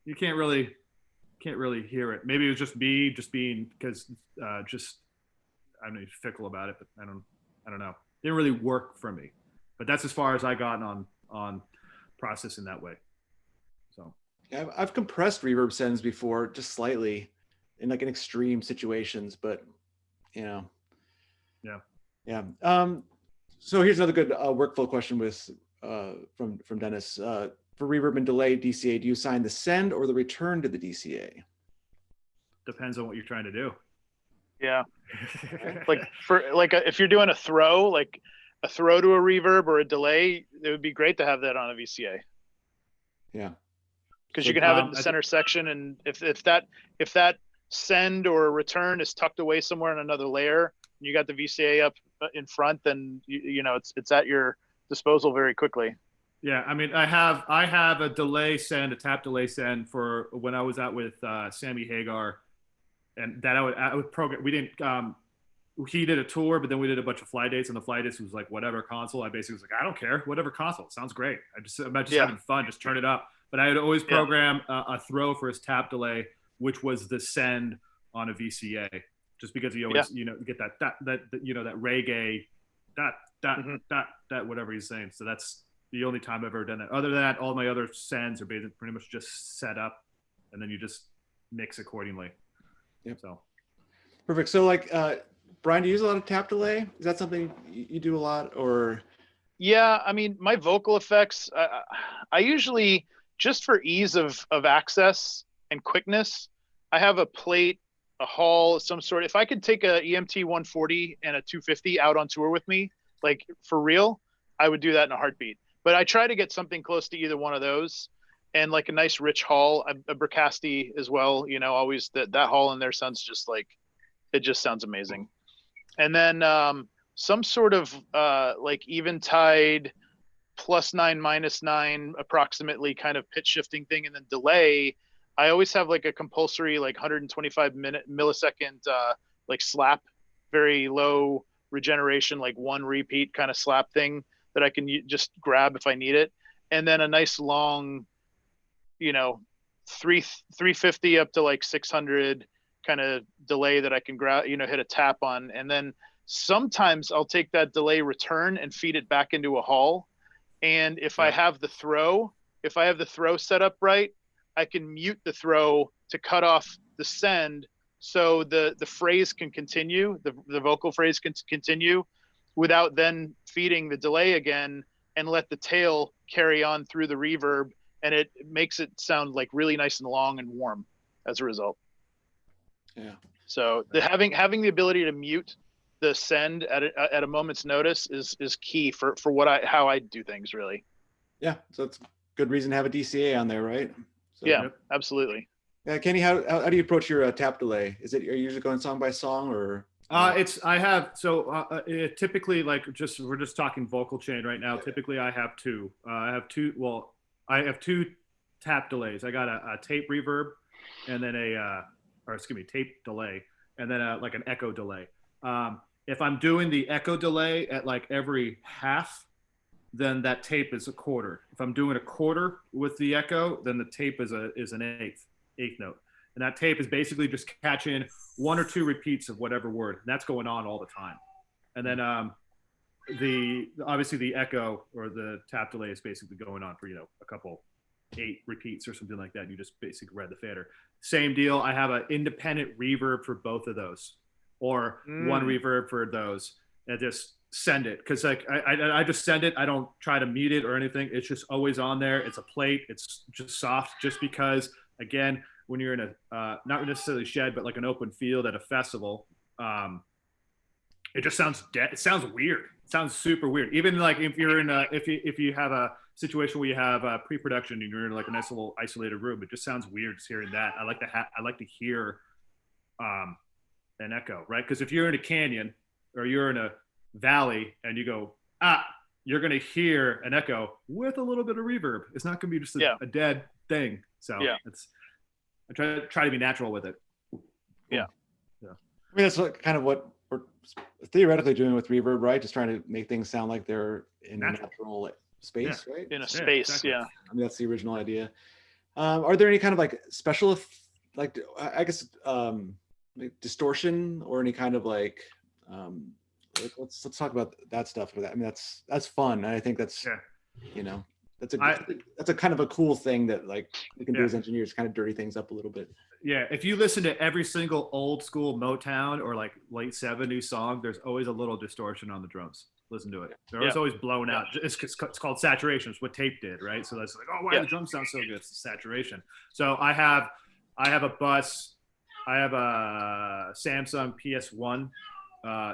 you can't really hear it. Maybe it was just me being because I'm fickle about it, but I don't know. It didn't really work for me. But that's as far as I got on processing that way. So yeah, I've compressed reverb sends before, just slightly, in extreme situations, but yeah. So here's another good workflow question from Dennis. For reverb and delay DCA, do you assign the send or the return to the DCA? Depends on what you're trying to do. Yeah. If you're doing a throw to a reverb or a delay, it would be great to have that on a VCA. Yeah. Because you can have it in the center section, and if that send or return is tucked away somewhere in another layer, and you got the VCA up in front, then it's at your disposal very quickly. Yeah, I mean, I have a delay send, a tap delay send for when I was out with Sammy Hagar, and that I would program. We didn't. He did a tour, but then we did a bunch of fly dates, and the fly dates was like whatever console. I basically was like, I don't care, whatever console, sounds great. I'm just having fun, just turn it up. But I would always program a throw for his tap delay, which was the send on a VCA, just because you always get that reggae that whatever he's saying. So that's the only time I've ever done that. Other than that, all my other sends are pretty much just set up, and then you just mix accordingly. Yep. So perfect. So Brian, do you use a lot of tap delay? Is that something you do a lot, or? Yeah, I mean, my vocal effects, I usually, just for ease of access and quickness, I have a plate, a hall, some sort. If I could take a EMT 140 and a 250 out on tour with me, like for real, I would do that in a heartbeat. But I try to get something close to either one of those, and like a nice rich hall, a Bricasti as well. Always that hall in there sounds just like, it just sounds amazing. And then some sort of Eventide +9 -9 approximately kind of pitch shifting thing, and then delay. I always have like a compulsory 125 millisecond slap, very low regeneration, like one repeat kind of slap thing that I can just grab if I need it, and then a nice long, 350 up to 600 kind of delay that I can grab, hit a tap on, and then sometimes I'll take that delay return and feed it back into a hall. And if I have the throw set up right, I can mute the throw to cut off the send, so the phrase can continue, the vocal phrase can continue without then feeding the delay again, and let the tail carry on through the reverb, and it makes it sound like really nice and long and warm as a result. Yeah. So having the ability to mute the send at a moment's notice is key for how I do things, really. Yeah, so it's a good reason to have a DCA on there, right? So, yeah, absolutely. Yeah, Kenny, how do you approach your tap delay? Are you usually going song by song, or? Typically, we're just talking vocal chain right now. Typically I have two. I have two tap delays. I got a tape reverb, and then tape delay, and then an echo delay. If I'm doing the echo delay at every half, then that tape is a quarter. If I'm doing a quarter with the echo, then the tape is an eighth note. And that tape is basically just catching 1 or 2 repeats of whatever word. And that's going on all the time. And then obviously the echo or the tap delay is basically going on for, a couple 8 repeats or something like that. And you just basically read the fader. Same deal. I have an independent reverb for both of those, or one reverb for those, and just send it. Cause like I just send it. I don't try to mute it or anything. It's just always on there. It's a plate. It's just soft, just because, again, when you're in a, not necessarily shed, but like an open field at a festival, it just sounds dead. It sounds weird. It sounds super weird. Even like if you're in a, if you have a situation where you have pre-production and you're in like a nice little isolated room, it just sounds weird just hearing that. I like to hear an echo, right? Because if you're in a canyon or you're in a valley and you go, you're going to hear an echo with a little bit of reverb. It's not going to be just a dead thing. So I try to be natural with it. Yeah. I mean, that's kind of what we're theoretically doing with reverb, right? Just trying to make things sound like they're in a natural space, right? In a space, exactly. I mean, that's the original idea. Are there any kind of like special, like, I guess, like distortion or any kind of like let's talk about that stuff for that. I mean, that's fun. I think that's that's a kind of a cool thing that like we can do as engineers, kind of dirty things up a little bit. Yeah, if you listen to every single old school Motown or like late 70s song, there's always a little distortion on the drums. Listen to it. They're always blown out. It's called saturation. It's what tape did, right? So that's like, oh, why the drums sound so good? It's the saturation. So I have a bus. I have a Samsung PS1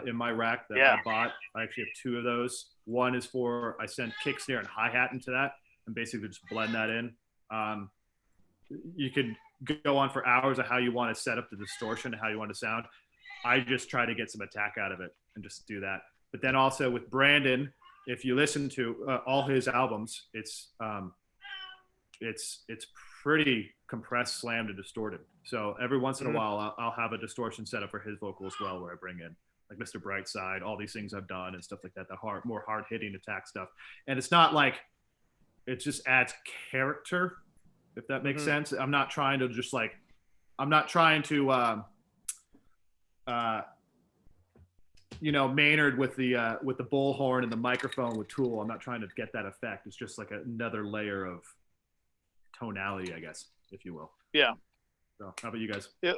in my rack that I bought. I actually have 2 of those. One is for, I send kick, snare, and hi-hat into that and basically just blend that in. You could go on for hours of how you want to set up the distortion, how you want to sound. I just try to get some attack out of it and just do that. But then also with Brandon, if you listen to all his albums, it's pretty compressed, slammed, and distorted. So every once in a while, I'll have a distortion set up for his vocal as well, where I bring in like Mr. Brightside, all these things I've done and stuff like that, the more hard hitting attack stuff. And it's not like, it just adds character, if that makes sense. I'm not trying to just like, Maynard with the bullhorn and the microphone with Tool. I'm not trying to get that effect. It's just like another layer of tonality, I guess, if you will. Yeah. So how about you guys? Yeah,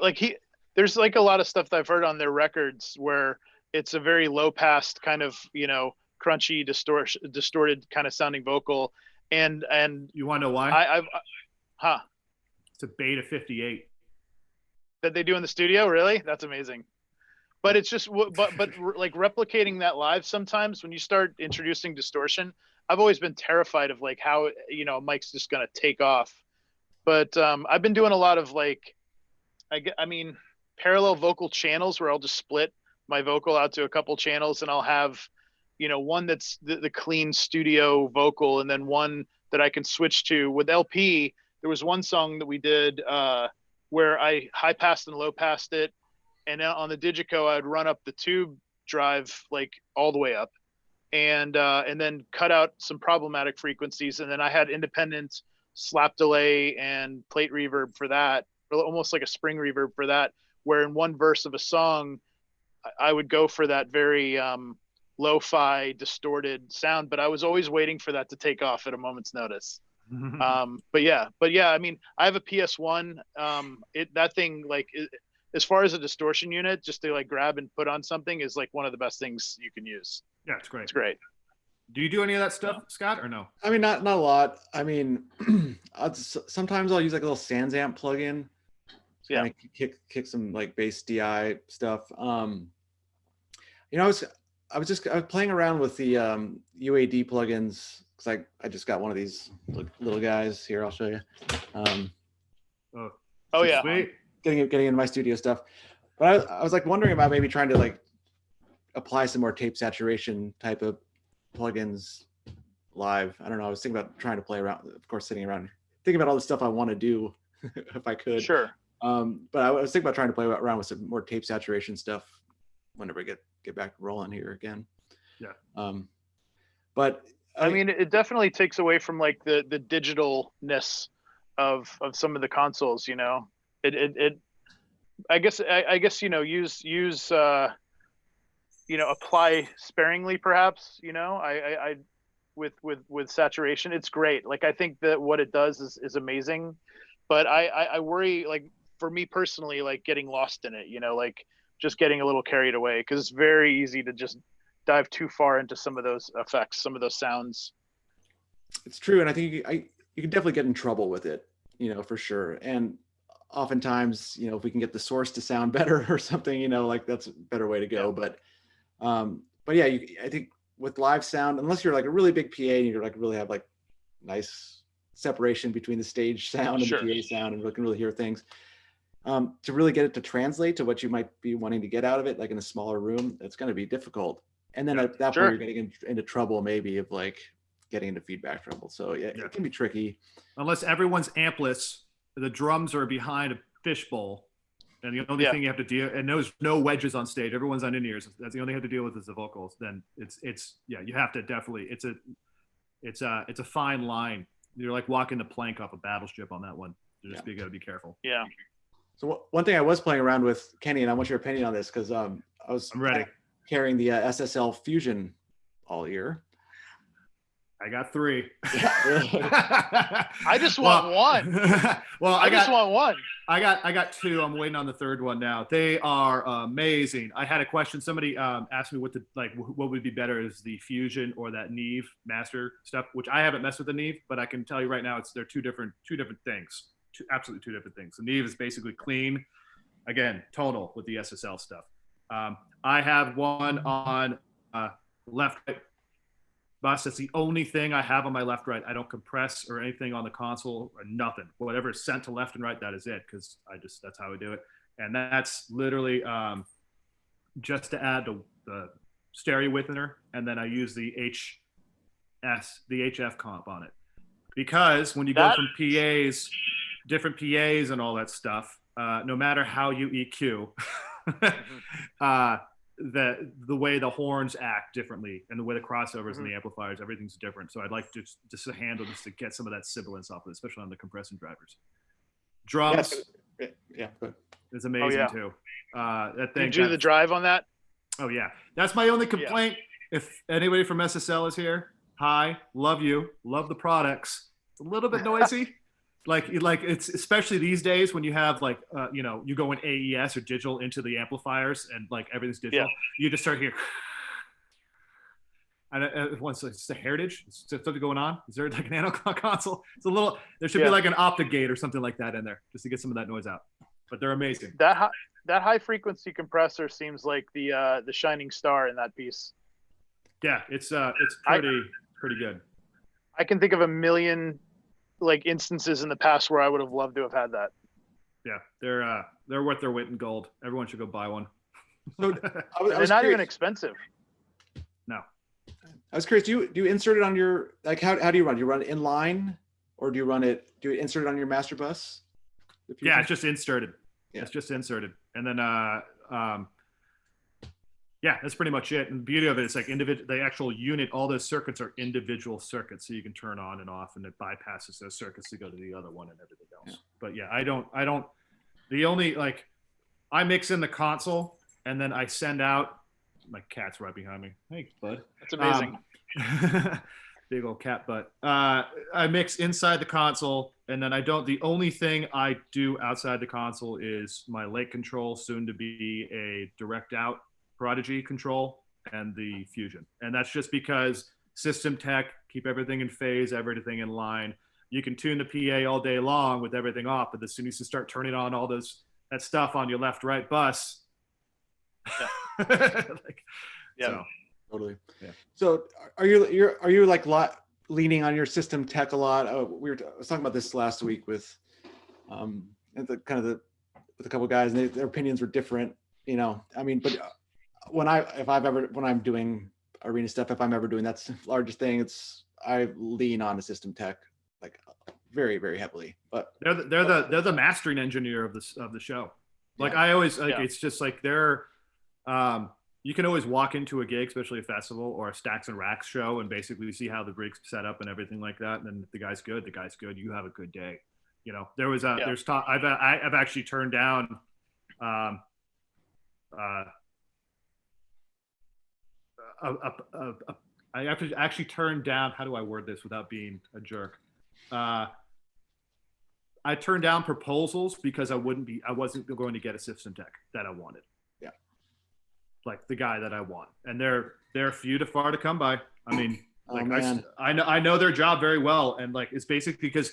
there's like a lot of stuff that I've heard on their records where it's a very low pass kind of, crunchy, distorted kind of sounding vocal. And you want to know why? It's a Beta 58 that they do in the studio. Really? That's amazing. But it's just, but like replicating that live sometimes when you start introducing distortion, I've always been terrified of like how, a mic's just going to take off. But I've been doing a lot of like, parallel vocal channels where I'll just split my vocal out to a couple channels and I'll have, one that's the clean studio vocal and then one that I can switch to. With LP, there was one song that we did where I high passed and low passed it. And on the Digico, I'd run up the tube drive like all the way up and then cut out some problematic frequencies. And then I had independent slap delay and plate reverb for that, almost like a spring reverb for that, where in one verse of a song, I would go for that very lo-fi distorted sound, but I was always waiting for that to take off at a moment's notice. But yeah, I mean, I have a PS1. That thing, like, as far as a distortion unit, just to like grab and put on something is like one of the best things you can use. Yeah, it's great. It's great. Do you do any of that stuff, Scott, or no? I mean, not a lot. I mean, sometimes I'll use like a little SansAmp plugin. Yeah. Kick some like bass DI stuff. I was playing around with the UAD plugins because I just got one of these little guys here. I'll show you. Oh yeah. Sweet. Getting into my studio stuff, but I was like wondering about maybe trying to like apply some more tape saturation type of plugins live. I don't know. I was thinking about trying to play around, of course, sitting around thinking about all the stuff I want to do if I could. Sure. But I was thinking about trying to play around with some more tape saturation stuff whenever I get back rolling here again. Yeah. But I mean, it definitely takes away from like the digitalness of some of the consoles, I guess apply sparingly, perhaps. I with saturation, it's great. Like, I think that what it does is amazing, but I worry, like, for me personally, like, getting lost in it, like just getting a little carried away, because it's very easy to just dive too far into some of those effects, some of those sounds. It's true, and I think you can definitely get in trouble with it, for sure. And oftentimes, if we can get the source to sound better or something, like, that's a better way to go. Yeah. But yeah, I think with live sound, unless you're like a really big PA and you're like really have like nice separation between the stage sound and the PA sound, and you can really hear things, to really get it to translate to what you might be wanting to get out of it, like in a smaller room, it's going to be difficult. And then at that point, you're getting into trouble, maybe, of like getting into feedback trouble. So yeah, it can be tricky. Unless everyone's ampless, the drums are behind a fishbowl, and the only thing you have to deal, and there's no wedges on stage, everyone's on in-ears, that's the only thing you have to deal with is the vocals. Then it's you have to definitely, it's a fine line. You're like walking the plank off a battleship on that one. You got to be careful. Yeah. So one thing I was playing around with, Kenny, and I want your opinion on this, because I'm ready. Carrying the SSL Fusion all year. I got 3. I just want one. Well, I just want one. I got 2. I'm waiting on the third one now. They are amazing. I had a question. Somebody asked me what would be better, is the Fusion or that Neve master stuff, which I haven't messed with the Neve, but I can tell you right now, they're two different things. Absolutely two different things. The Neve is basically clean, again, tonal with the SSL stuff. I have one on left right bus. That's the only thing I have on my left right. I don't compress or anything on the console or nothing. Whatever is sent to left and right, that is it, because that's how I do it. And that's literally just to add the stereo widthener, and then I use the HF comp on it. Because when you go from PAs, different PAs and all that stuff, no matter how you EQ, the way the horns act differently, and the way the crossovers and the amplifiers, everything's different. So I'd like to just to handle this to get some of that sibilance off of it, especially on the compressing drivers. Drums, is amazing too. That thing. Did you do the drive on that? Oh yeah, that's my only complaint. If anybody from SSL is here, hi, love you, love the products. It's a little bit noisy. Like it's especially these days when you have like you go in AES or digital into the amplifiers, and like everything's digital, you just start hearing. And once it's the heritage, is something going on? Is there like an analog console? It's a little. There should be like an optic gate or something like that in there, just to get some of that noise out. But they're amazing. That high frequency compressor seems like the shining star in that piece. Yeah, it's pretty good. I can think of a million like instances in the past where I would have loved to have had that. Yeah, they're worth their weight in gold. Everyone should go buy one. So they're not even expensive. No. I was curious, do you insert it on your, like, how do you run? Do you run it in line, or do you insert it on your master bus? Yeah, it's just inserted. Yeah. It's just inserted. And then yeah, that's pretty much it. And the beauty of it is like the actual unit, all those circuits are individual circuits, so you can turn on and off, and it bypasses those circuits to go to the other one and everything else. Yeah. But yeah, I don't, the only, like, I mix in the console and then I send out, my cat's right behind me. Thanks, bud. That's amazing. Big old cat butt. I mix inside the console, and then the only thing I do outside the console is my late control, soon to be a direct out Prodigy control, and the Fusion. And that's just because system tech, keep everything in phase, everything in line. You can tune the PA all day long with everything off, but as soon as you start turning on all that stuff on your left right bus, so. Totally. Yeah. So are you like leaning on your system tech a lot? I was talking about this last week with with a couple of guys, and their opinions were different. I mean, but when I'm doing arena stuff, if I'm ever doing that's the largest thing, I lean on the system tech like very, very heavily. But they're the mastering engineer of the show. Like, I always like, it's just like they're you can always walk into a gig, especially a festival or a Stacks and Racks show, and basically see how the rig's set up and everything like that. And then if the guy's good, you have a good day. You know, there's talk. I've actually turned down. I have to actually turn down. How do I word this without being a jerk? I turned down proposals because I wasn't going to get a system tech that I wanted. Yeah. Like the guy that I want. And they're few to far to come by. I mean, like I know their job very well. And like, it's basically because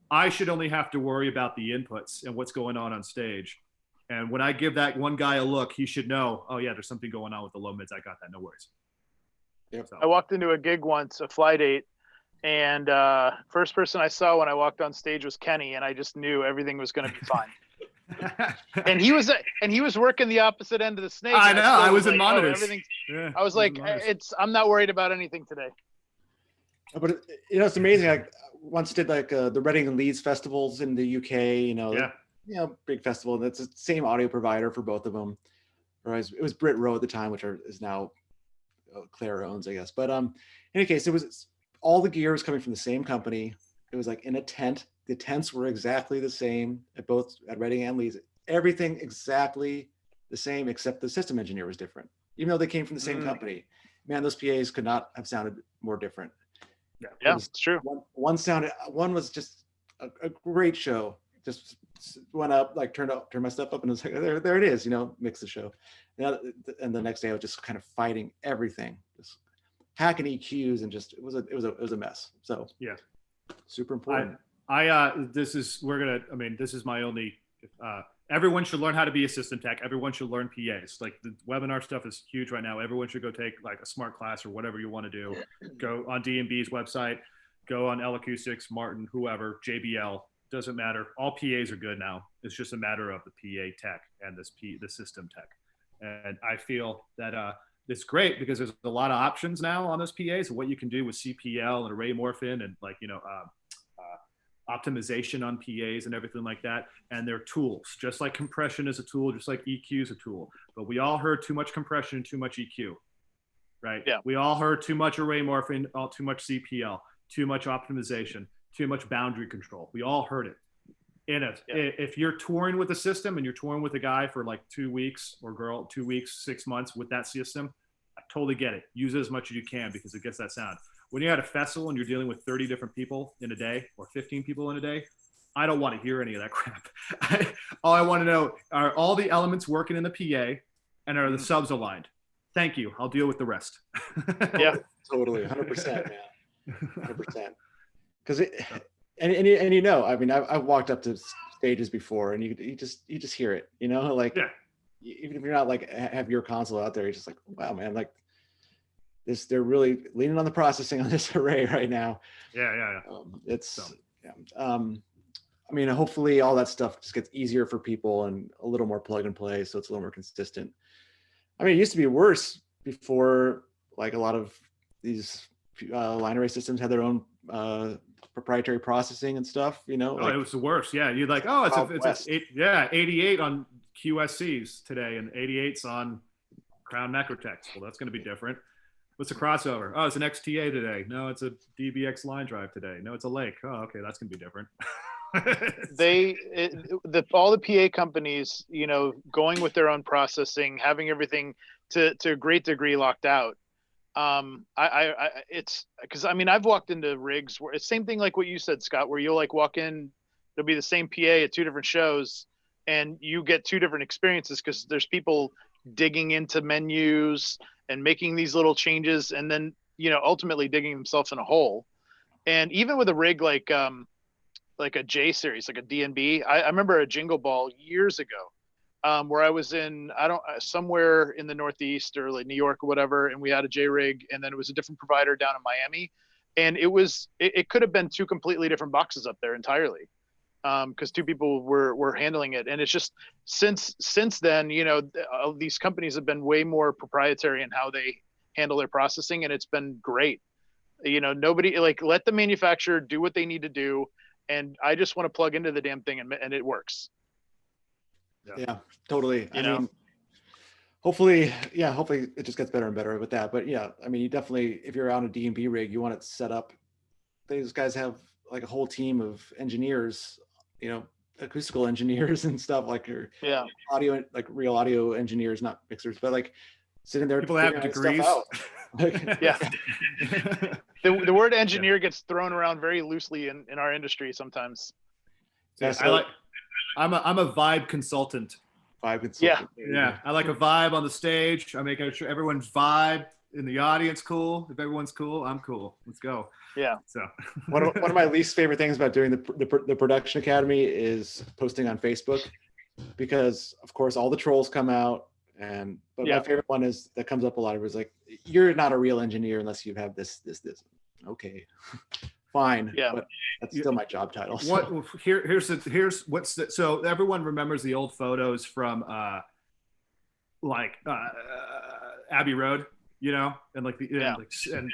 I should only have to worry about the inputs and what's going on stage. And when I give that one guy a look, he should know, oh yeah, there's something going on with the low mids. I got that. No worries. Yep. So. I walked into a gig once, a fly date, and first person I saw when I walked on stage was Kenny, and I just knew everything was going to be fine. and he was working the opposite end of the snake. I know. I was in monitors. I was like, I'm not worried about anything today. But it's amazing. I once did like the Reading and Leeds festivals in the UK. Big festival. And it's the same audio provider for both of them. Or it was Brit Row at the time, which is now Claire owns, I guess. But in any case, it was all the gear was coming from the same company. It was like in a tent. The tents were exactly the same at Reading and Leeds. Everything exactly the same, except the system engineer was different. Even though they came from the same company, man, those PAs could not have sounded more different. Yeah, it's true. One was just a great show. Just went up, like turned my stuff up, and it was like, there it is, mix the show. And the next day I was just kind of fighting everything, just hacking EQs, and just it was a mess. So yeah, super important. This is my only. Everyone should learn how to be a system tech. Everyone should learn PAs. Like the webinar stuff is huge right now. Everyone should go take like a smart class or whatever you want to do. Go on D&B's website, go on L Acoustics, Martin, whoever, JBL, doesn't matter. All PAs are good now. It's just a matter of the PA tech and the system tech. And I feel that it's great because there's a lot of options now on those PAs and what you can do with CPL and array morphin and optimization on PAs and everything like that. And they're tools, just like compression is a tool, just like EQ is a tool. But we all heard too much compression and too much EQ, right? Yeah. We all heard too much array morphing, too much CPL, too much optimization, too much boundary control. We all heard it. If you're touring with a system and you're touring with a guy for like 2 weeks or girl, 2 weeks, 6 months with that system, I totally get it. Use it as much as you can because it gets that sound. When you're at a festival and you're dealing with 30 different people in a day or 15 people in a day, I don't want to hear any of that crap. All I want to know are all the elements working in the PA and are the subs aligned? Thank you. I'll deal with the rest. Yeah, totally. 100%, man. 100%. Because I mean, I've walked up to stages before and you just hear it, even if you're not like have your console out there, you're just like, wow, man, like they're really leaning on the processing on this array right now. Yeah. I mean, hopefully all that stuff just gets easier for people and a little more plug and play, so it's a little more consistent. I mean, it used to be worse before, like a lot of these line array systems had their own proprietary processing and stuff. It was the worst. Yeah, you're like, it's 88 on QSCs today and 88s on Crown Macrotechs. Well, that's going to be different. What's a crossover? Oh, it's an XTA today. No, it's a DBX line drive today. No, it's a Lake. Oh, okay, that's going to be different. All the PA companies, going with their own processing, having everything to a great degree locked out. It's because I've walked into rigs where it's same thing like what you said, Scott, where you'll like walk in, there'll be the same PA at two different shows, and you get two different experiences because there's people digging into menus and making these little changes, and then ultimately digging themselves in a hole. And even with a rig like a J series, like a DNB, I remember a Jingle Ball years ago, where I was in somewhere in the Northeast or like New York or whatever, and we had a J rig, and then it was a different provider down in Miami, and it could have been two completely different boxes up there entirely, because two people were handling it. And it's just since then, these companies have been way more proprietary in how they handle their processing, and it's been great. Nobody let the manufacturer do what they need to do, and I just want to plug into the damn thing and it works. Yeah, totally. I mean, hopefully it just gets better and better with that. But yeah, I mean, you definitely, if you're on a D&B rig, you want it set up. These guys have like a whole team of engineers you know, acoustical engineers and stuff, like your audio, like real audio engineers, not mixers, but like sitting there people have degrees. Like, yeah. The word engineer gets thrown around very loosely in our industry sometimes. Yeah, so I'm a vibe consultant. Vibe consultant. Yeah. I like a vibe on the stage. I make sure everyone's vibe in the audience cool. If everyone's cool, I'm cool. Let's go. Yeah. So one of my least favorite things about doing the production academy is posting on Facebook, because of course all the trolls come out, but my favorite one is that comes up a lot of is like, you're not a real engineer unless you have this. Okay, fine. Yeah, but that's still my job title. So. So everyone remembers the old photos from Abbey Road, you know, and like and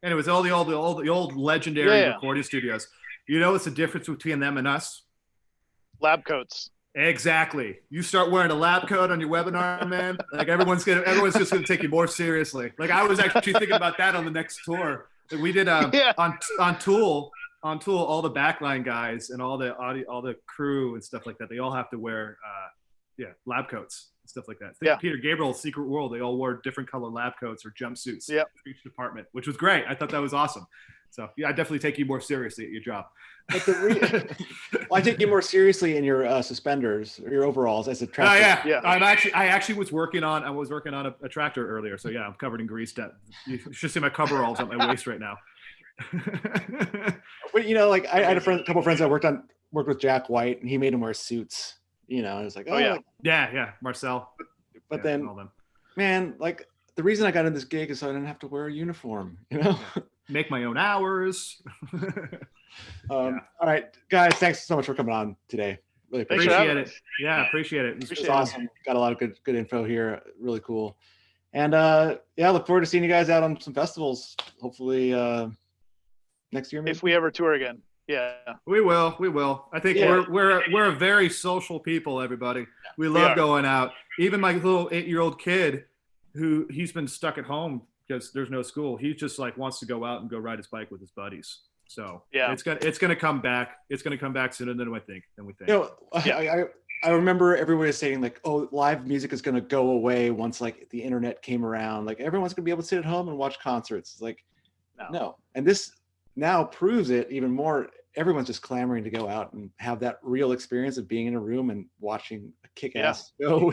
it was all the old legendary recording studios. You know what's the difference between them and us? Lab coats. Exactly. You start wearing a lab coat on your webinar, man. Like everyone's just gonna take you more seriously. Like I was actually thinking about that on the next tour. Like we did on Tool, all the backline guys and all the audio, all the crew and stuff like that. They all have to wear lab coats and stuff like that. Peter Gabriel's Secret World, they all wore different color lab coats or jumpsuits for each department, which was great. I thought that was awesome. So yeah, I definitely take you more seriously at your job. But I take you more seriously in your suspenders or your overalls as a tractor. I actually was working on a tractor earlier. So yeah, I'm covered in grease. You should see my coveralls at my waist right now. But you know, like I had a couple of friends that worked with Jack White, and he made them wear suits. You know, it was like, Marcel. But then, man, like the reason I got in this gig is so I didn't have to wear a uniform. You know. Make my own hours. All right, guys, thanks so much for coming on today. Really appreciate it. Yeah, appreciate it. It's awesome. Got a lot of good info here. Really cool. And look forward to seeing you guys out on some festivals. Hopefully next year, maybe. If we ever tour again. Yeah. We will. I think we're a very social people, everybody. We love going out. Even my little 8-year-old kid, he's been stuck at home because there's no school. He just like wants to go out and go ride his bike with his buddies. So it's gonna come back. It's gonna come back sooner than we think. You know, I remember everybody saying like, oh, live music is gonna go away once like the internet came around. Like everyone's gonna be able to sit at home and watch concerts. It's like, no. And this now proves it even more. Everyone's just clamoring to go out and have that real experience of being in a room and watching a kick-ass show.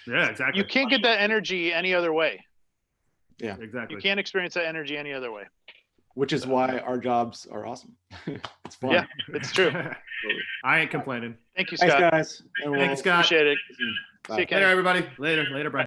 Exactly. You can't get that energy any other way. Yeah, exactly. You can't experience that energy any other way. Which is why our jobs are awesome. It's fun. Yeah, it's true. I ain't complaining. Thank you, Scott. Thanks, guys. Thanks, Scott. Appreciate it. Later, everybody. Later, Brian.